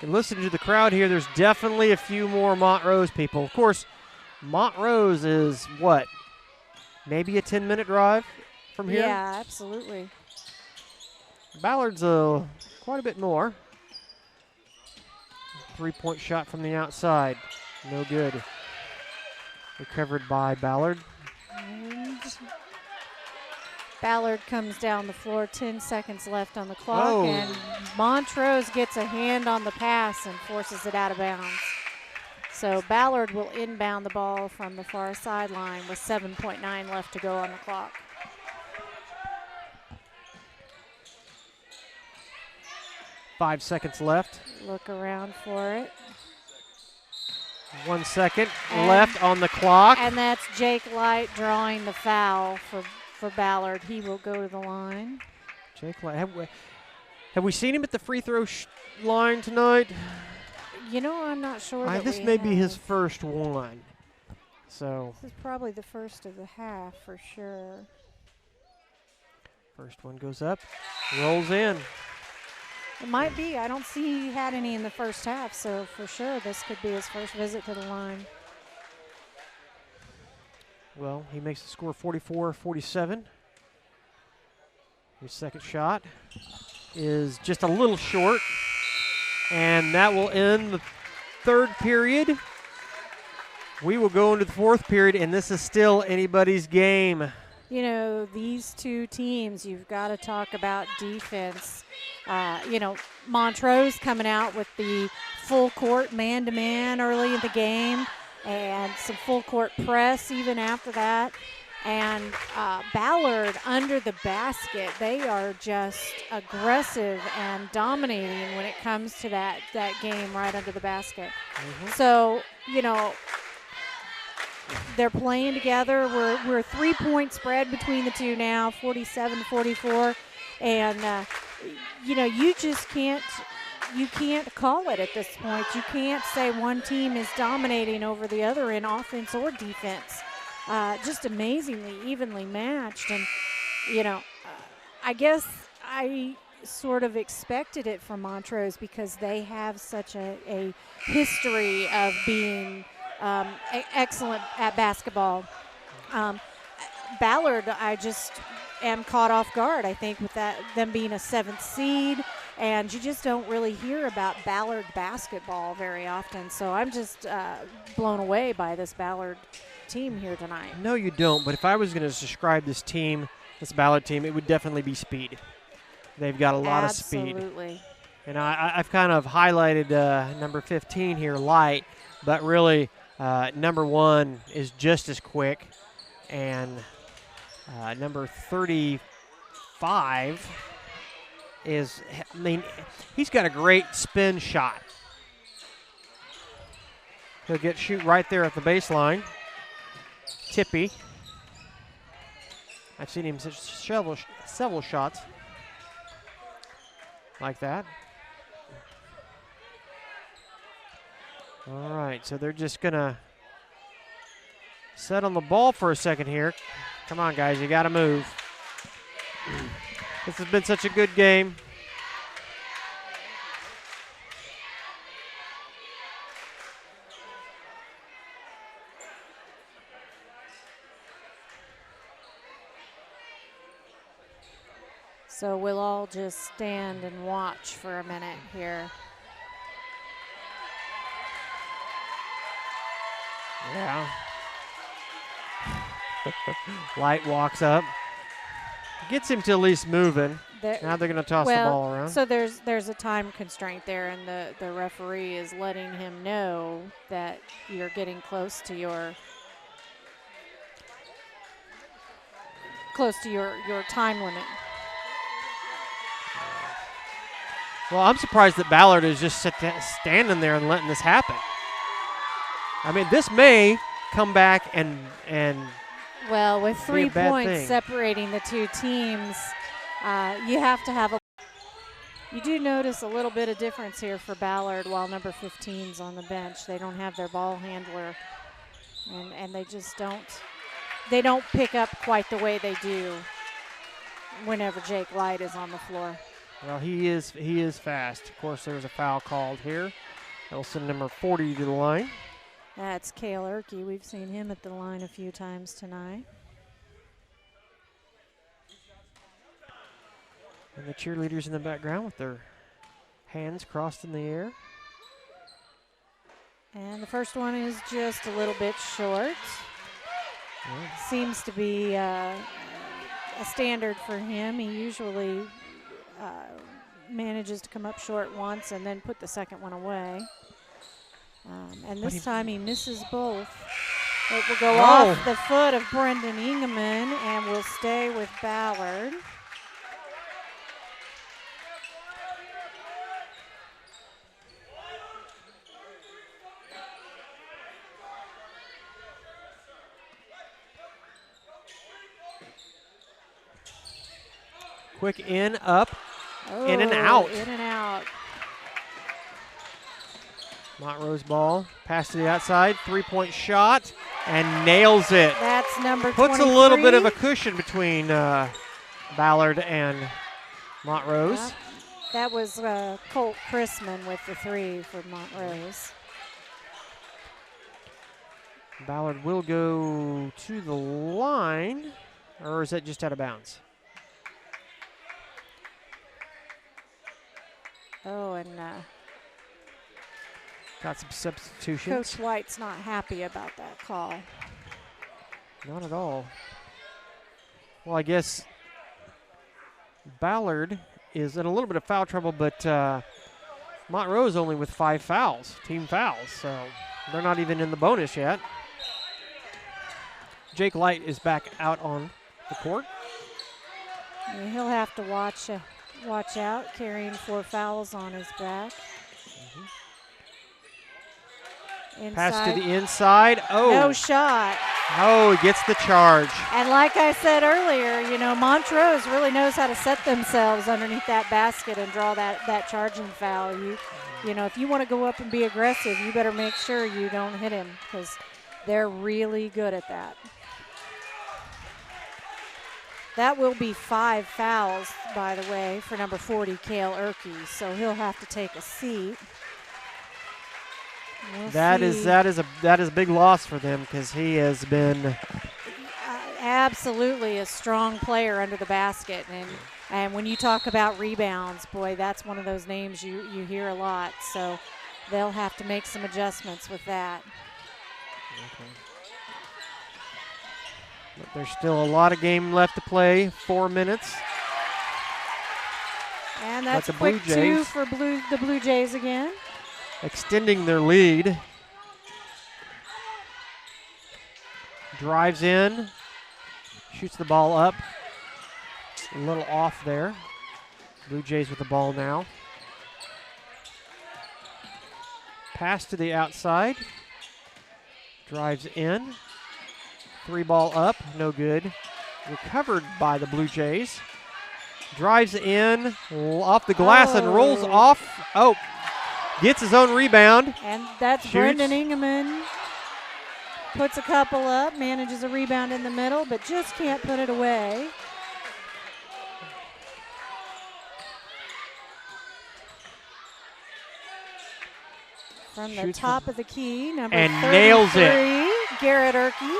And listening to the crowd here, there's definitely a few more Montrose people. Of course, Montrose is what? Maybe a 10-minute drive from here? Yeah, absolutely. Ballard's quite a bit more. 3-point shot from the outside. No good. Recovered by Ballard. And Ballard comes down the floor, 10 seconds left on the clock, Oh. and Montrose gets a hand on the pass and forces it out of bounds. So Ballard will inbound the ball from the far sideline with 7.9 left to go on the clock. Five seconds left. Look around for it. 1 second And- left on the clock. And that's Jake Light drawing the foul for Ballard. He will go to the line. Jake Light, have we seen him at the free throw line tonight? You know, I'm not sure that This we may be his have. first one. So This is probably the first of the half for sure. first one goes up, rolls in. It might be. I don't see he had any in the first half, so for sure this could be his first visit to the line. Well, he makes the score 44-47. His second shot is just a little short, and that will end the third period. We will go into the fourth period, and this is still anybody's game. You know, these two teams, you've got to talk about defense. You know, Montrose coming out with the full court man-to-man early in the game and some full court press even after that. And Ballard under the basket, they are just aggressive and dominating when it comes to that game right under the basket. Mm-hmm. So, you know, they're playing together. We're a 3-point spread between the two now, 47-44, and you just can't call it at this point. You can't say one team is dominating over the other in offense or defense. Just amazingly evenly matched, and I guess I sort of expected it from Montrose because they have such a history of being excellent at basketball. Ballard, I just am caught off guard, I think, with them being a 7th seed, and you just don't really hear about Ballard basketball very often. So I'm just blown away by this Ballard team here tonight. No, you don't, but if I was going to describe this Ballard team, it would definitely be speed. They've got a lot of speed. Absolutely. And I've kind of highlighted number 15 here, Light, but really number 1 is just as quick, and number 35 is, he's got a great spin shot. He'll shoot right there at the baseline. Tippy. I've seen him several shots like that. All right, so they're just going to set on the ball for a second here. Come on, guys, you got to move. This has been such a good game. So we'll all just stand and watch for a minute here. Yeah. Light walks up. Gets him to at least moving. Now they're going to toss the ball around. So there's a time constraint there, and the referee is letting him know that you're getting close to your time limit. Well, I'm surprised that Ballard is just standing there and letting this happen. I mean, this may come back and well, with 3 points thing. separating the two teams, you have to have you do notice a little bit of difference here for Ballard while number 15's on the bench. They don't have their ball handler, and they just don't pick up quite the way they do whenever Jake Light is on the floor. Well, he is fast. Of course, there's a foul called here. That'll send number 40 to the line. That's Cale Erkey. We've seen him at the line a few times tonight. And the cheerleaders in the background with their hands crossed in the air. And the first one is just a little bit short. Yeah. Seems to be a standard for him. He usually manages to come up short once and then put the second one away. And this time he misses both. It will go off the foot of Brendan Ingeman and will stay with Ballard. Quick in, up, in and out. In and out. Montrose ball, pass to the outside, 3-point shot, and nails it. That's number 23. Puts a little bit of a cushion between Ballard and Montrose. Yep. That was Colt Chrisman with the 3 for Montrose. Ballard will go to the line, or is that just out of bounds? Oh, and got some substitutions. Coach White's not happy about that call. Not at all. Well, I guess Ballard is in a little bit of foul trouble, but Montrose only with 5 fouls, team fouls, so they're not even in the bonus yet. Jake Light is back out on the court. Yeah, he'll have to watch out, carrying 4 fouls on his back. Pass to the inside. Oh. No shot. Oh, he gets the charge. And like I said earlier, you know, Montrose really knows how to set themselves underneath that basket and draw that charging foul. You know, if you want to go up and be aggressive, you better make sure you don't hit him because they're really good at that. That will be 5 fouls, by the way, for number 40, Cale Erkey. So he'll have to take a seat. That is a big loss for them because he has been absolutely a strong player under the basket. And when you talk about rebounds, boy, that's one of those names you hear a lot. So they'll have to make some adjustments with that. Okay. But there's still a lot of game left to play, 4 minutes. And that's a quick 2 for the Blue Jays again. Extending their lead. Drives in, shoots the ball up. A little off there. Blue Jays with the ball now. Pass to the outside. Drives in. 3-ball up, no good. Recovered by the Blue Jays. Drives in, off the glass and rolls off. Oh, gets his own rebound. And that's shoots. Brendan Ingeman. Puts a couple up, manages a rebound in the middle, but just can't put it away. From the top of the key, number 33, nails it. Garrett Erkey.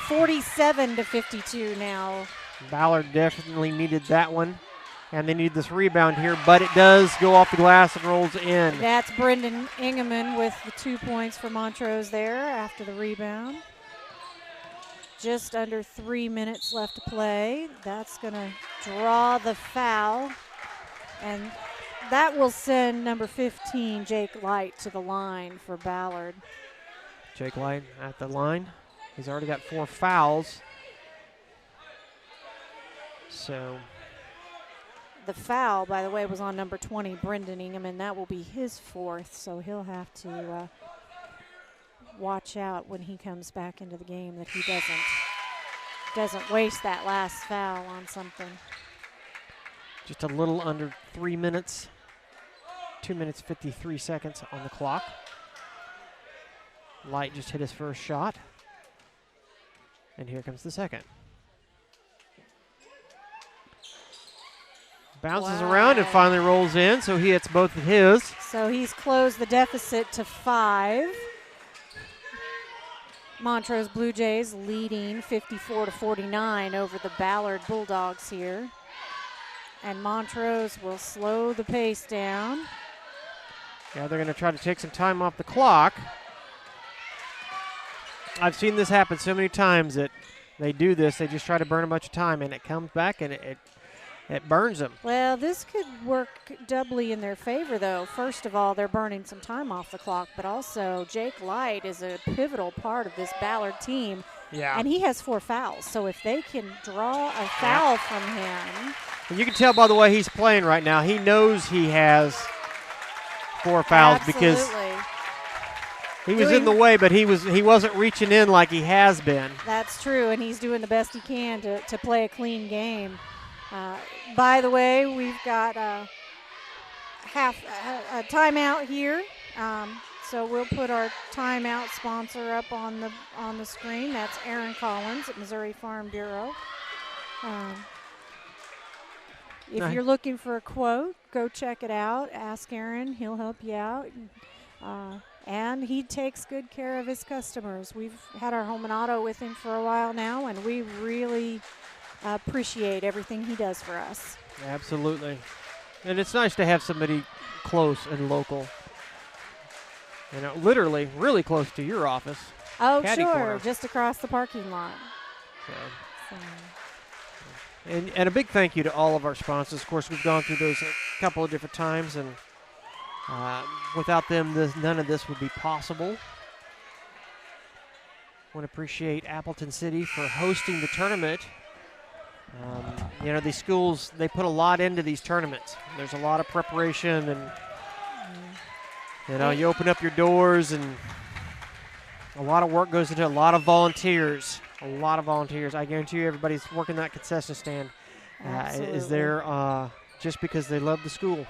47-52 now. Ballard definitely needed that one. And they need this rebound here, but it does go off the glass and rolls in. That's Brendan Ingeman with the 2 points for Montrose there after the rebound. Just under 3 minutes left to play. That's going to draw the foul. And that will send number 15, Jake Light, to the line for Ballard. Jake Light at the line. He's already got 4 fouls. So the foul, by the way, was on number 20, Brendan Ingeman. That will be his 4th, so he'll have to watch out when he comes back into the game that he doesn't waste that last foul on something. Just a little under 3 minutes. 2 minutes, 53 seconds on the clock. Light just hit his first shot. And here comes the second. Bounces around and finally rolls in, so he hits both of his. So he's closed the deficit to 5. Montrose Blue Jays leading 54-49 over the Ballard Bulldogs here. And Montrose will slow the pace down. Yeah, they're going to try to take some time off the clock. I've seen this happen so many times that they do this. They just try to burn a bunch of time, and it comes back, and it burns them. Well, this could work doubly in their favor, though. First of all, they're burning some time off the clock, but also Jake Light is a pivotal part of this Ballard team. Yeah. And he has 4 fouls, so if they can draw a foul from him. And you can tell by the way he's playing right now, he knows he has 4 fouls. Absolutely. Because he was in the way, but he wasn't reaching in like he has been. That's true, and he's doing the best he can to play a clean game. By the way, we've got a timeout here, so we'll put our timeout sponsor up on the screen. That's Aaron Collins at Missouri Farm Bureau. If you're looking for a quote, go check it out. Ask Aaron; he'll help you out. And he takes good care of his customers. We've had our home and auto with him for a while now, and we really appreciate everything he does for us. Absolutely. And it's nice to have somebody close and local. You know, literally, really close to your office. Oh, Caddy sure, corner. just across the parking lot. So. And a big thank you to all of our sponsors. Of course, we've gone through those a couple of different times, and without them, none of this would be possible. I want to appreciate Appleton City for hosting the tournament. You know, these schools, they put a lot into these tournaments. There's a lot of preparation, and you know, you open up your doors and A lot of work goes into a lot of volunteers. A lot of volunteers. I guarantee you everybody's working that concession stand is there just because they love the school.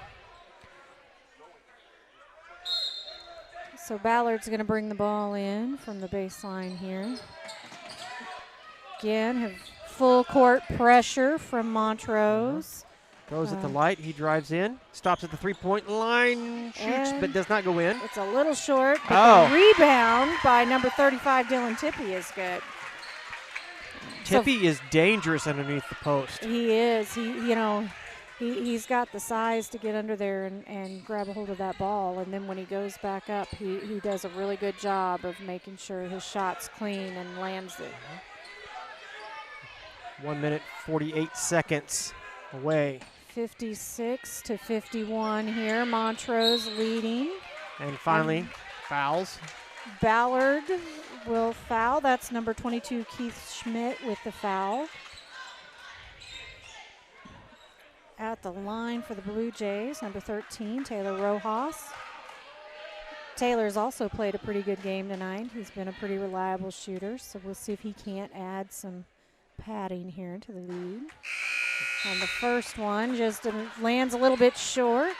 So Ballard's going to bring the ball in from the baseline here. Again, have full court pressure from Montrose. Goes at the light. He drives in. Stops at the three-point line. Shoots, but does not go in. It's a little short, but the rebound by number 35, Dylan Tippy, is good. Tippy is dangerous underneath the post. He is. He's got the size to get under there and grab a hold of that ball. And then when he goes back up, he does a really good job of making sure his shot's clean and lands it. 1 minute, 48 seconds away. 56 to 51 here. Montrose leading. And finally, fouls. Ballard will foul. That's number 22, Keith Schmidt, with the foul. At the line for the Blue Jays, number 13, Taylor Rojas. Taylor's also played a pretty good game tonight. He's been a pretty reliable shooter, so we'll see if he can't add some padding here to the lead. And the first one just lands a little bit short.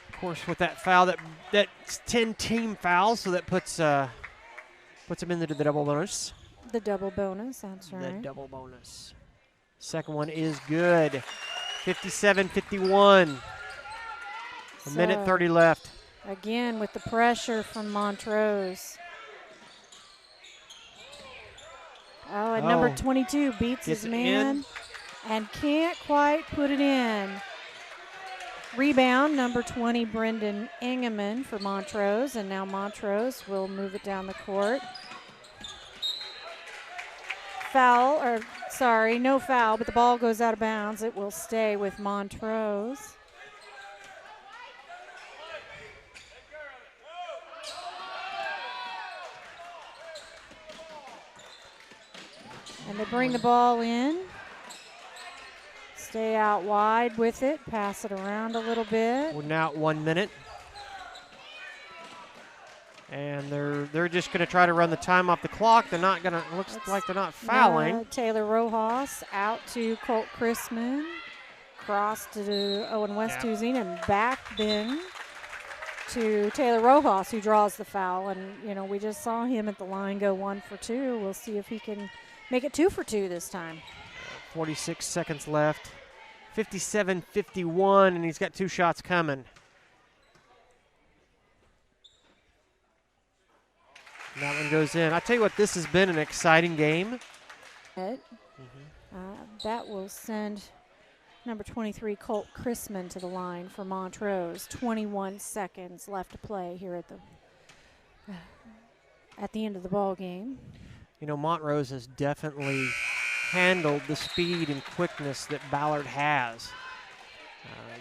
Of course, with that foul, that's 10 team fouls, so that puts them into the double bonus. The double bonus, that's right. The double bonus. Second one is good. 57-51. A minute 30 left. Again, with the pressure from Montrose. Oh, and number 22 beats his man and can't quite put it in. Rebound, number 20, Brendan Ingeman for Montrose, and now Montrose will move it down the court. No foul, but the ball goes out of bounds. It will stay with Montrose. And they bring the ball in. Stay out wide with it, pass it around a little bit. We're now at 1 minute. And they're just going to try to run the time off the clock. They're not going to, looks like they're not fouling. Taylor Rojas out to Colt Chrisman. Cross to Owen Westhuizen and back then to Taylor Rojas, who draws the foul. And, we just saw him at the line go 1 for 2. We'll see if he can make it 2 for 2 this time. 46 seconds left. 57-51, and he's got 2 shots coming. And that one goes in. I tell you what, this has been an exciting game. That will send number 23, Colt Chrisman, to the line for Montrose. 21 seconds left to play here at the end of the ball game. Montrose has definitely handled the speed and quickness that Ballard has.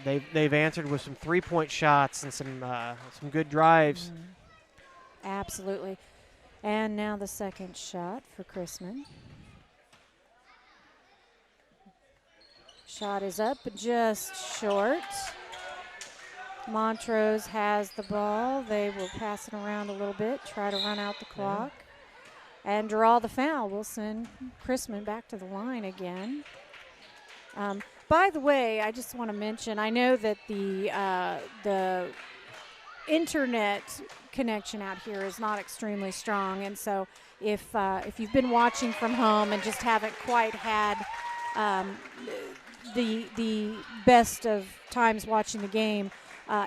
They've answered with some three-point shots and some good drives. Absolutely. And now the second shot for Chrisman. Shot is up, just short. Montrose has the ball. They will pass it around a little bit, try to run out the clock. And draw the foul. We'll send Chrisman back to the line again. By the way, I just want to mention, I know that the internet connection out here is not extremely strong, and so if you've been watching from home and just haven't quite had the best of times watching the game,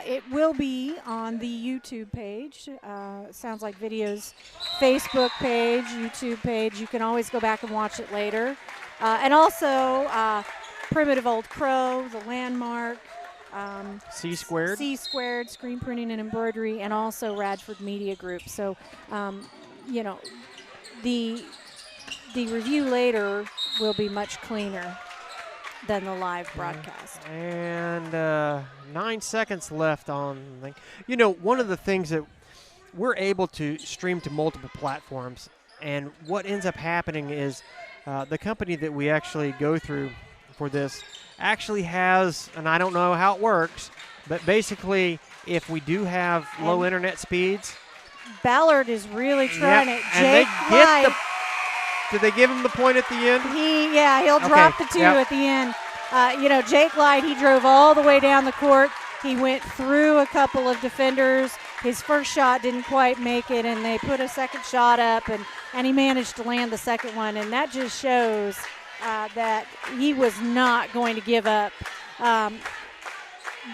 it will be on the YouTube page. Sounds like Videos Facebook page, YouTube page. You can always go back and watch it later. And also Primitive Old Crow, The Landmark. C Squared. C Squared, Screen Printing and Embroidery, and also Radford Media Group. So, the review later will be much cleaner than the live broadcast. And 9 seconds left on the thing. One of the things that we're able to stream to multiple platforms, and what ends up happening is the company that we actually go through for this actually has, and I don't know how it works, but basically if we do have low internet speeds, Ballard is really trying it. And they Jake get Light, did they give him the point at the end? he'll drop the 2 at the end. Jake Light, he drove all the way down the court. He went through a couple of defenders. His first shot didn't quite make it, and they put a second shot up, and he managed to land the second one. And that just shows that he was not going to give up.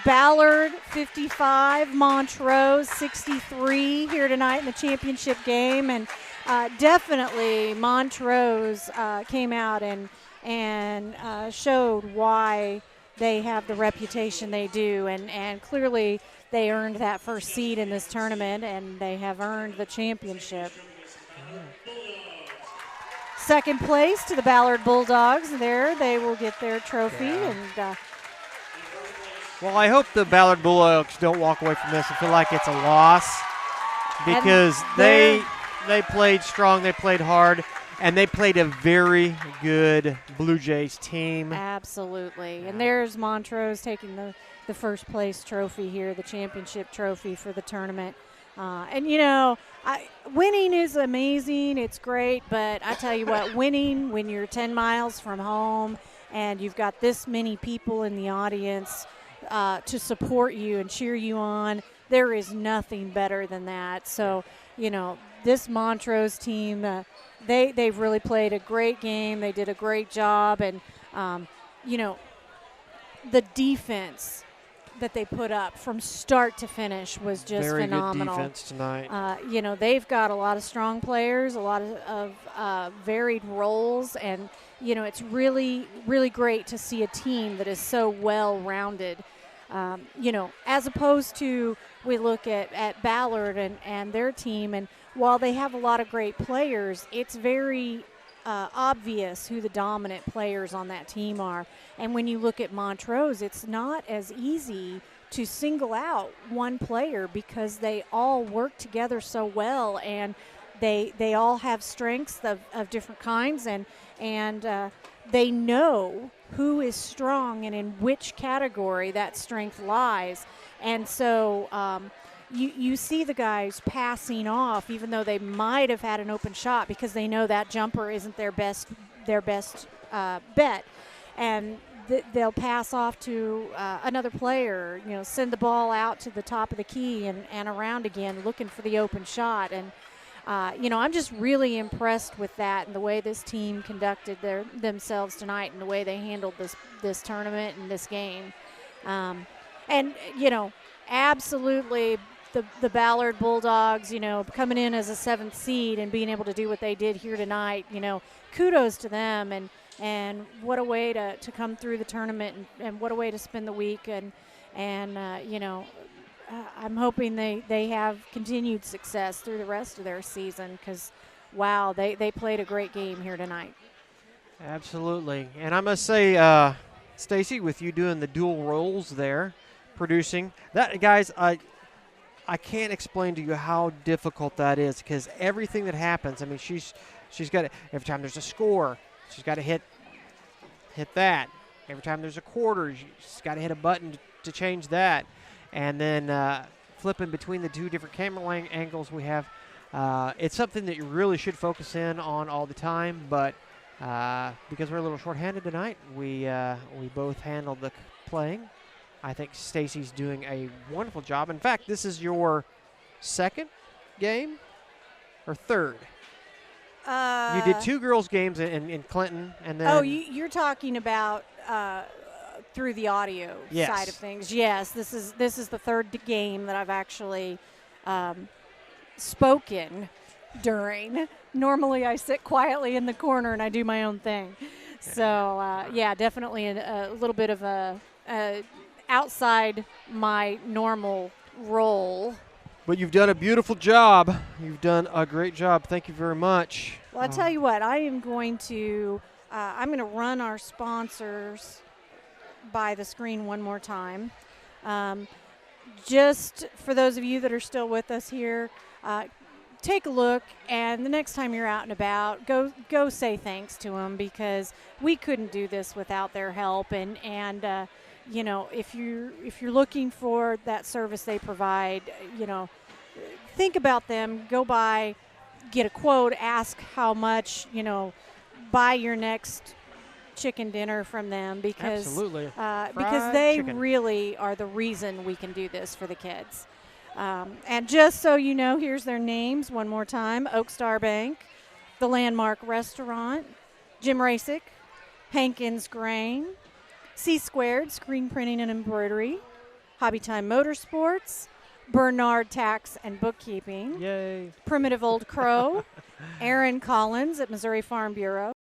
Ballard 55, Montrose 63 here tonight in the championship game, and definitely Montrose came out and showed why they have the reputation they do, and clearly they earned that first seed in this tournament, and they have earned the championship. Second place to the Ballard Bulldogs. There, they will get their trophy. And well, I hope the Ballard Bulldogs don't walk away from this and feel like it's a loss, because they played strong, they played hard, and they played a very good Blue Jays team. Absolutely. And there's Montrose taking the first place trophy here, the championship trophy for the tournament. Winning is amazing. It's great. But I tell you what, winning when you're 10 miles from home and you've got this many people in the audience to support you and cheer you on, there is nothing better than that. So, this Montrose team, they've really played a great game. They did a great job. And, the defense that they put up from start to finish was just very phenomenal. Good defense tonight. They've got a lot of strong players, a lot of varied roles, and it's really, really great to see a team that is so well-rounded. As opposed to we look at Ballard and their team, and while they have a lot of great players, it's very obvious who the dominant players on that team are. And when you look at Montrose, it's not as easy to single out one player because they all work together so well, and they all have strengths of different kinds, and they know who is strong and in which category that strength lies. And so you see the guys passing off, even though they might have had an open shot, because they know that jumper isn't their best bet, and they'll pass off to another player, send the ball out to the top of the key and around again, looking for the open shot. And I'm just really impressed with that and the way this team conducted themselves tonight and the way they handled this tournament and this game. Absolutely, the Ballard Bulldogs, coming in as a 7th seed and being able to do what they did here tonight, kudos to them, and what a way to come through the tournament, and what a way to spend the week. I'm hoping they have continued success through the rest of their season, because, wow, they played a great game here tonight. Absolutely. And I must say, Stacy, with you doing the dual roles there, producing, that, guys, I can't explain to you how difficult that is, because everything that happens, I mean, she's got to, every time there's a score, she's got to hit that. Every time there's a quarter, she's got to hit a button to change that. And then flipping between the two different camera angles we have, it's something that you really should focus in on all the time. But because we're a little short-handed tonight, we both handled the playing. I think Stacy's doing a wonderful job. In fact, this is your second game or third? You did 2 girls' games in Clinton, and then you're talking about through the audio side of things. Yes, this is the third game that I've actually spoken during. Normally I sit quietly in the corner and I do my own thing. So definitely a little bit of a outside my normal role. But you've done a beautiful job. You've done a great job. Thank you very much. Well, I'll tell you what, I am going to run our sponsors by the screen one more time. Just for those of you that are still with us here, take a look, and the next time you're out and about, go say thanks to them, because we couldn't do this without their help. And if you're looking for that service they provide, think about them, go by, get a quote, ask how much, buy your next chicken dinner from them because Absolutely. because they chicken. really are the reason we can do this for the kids. And just so you know, here's their names one more time: Oak Star Bank, the Landmark Restaurant, Jim Rasick, Hankins Grain, C Squared Screen Printing and Embroidery, Hobby Time Motorsports, Bernard Tax and Bookkeeping, Yay. Primitive Old Crow, Aaron Collins at Missouri Farm Bureau,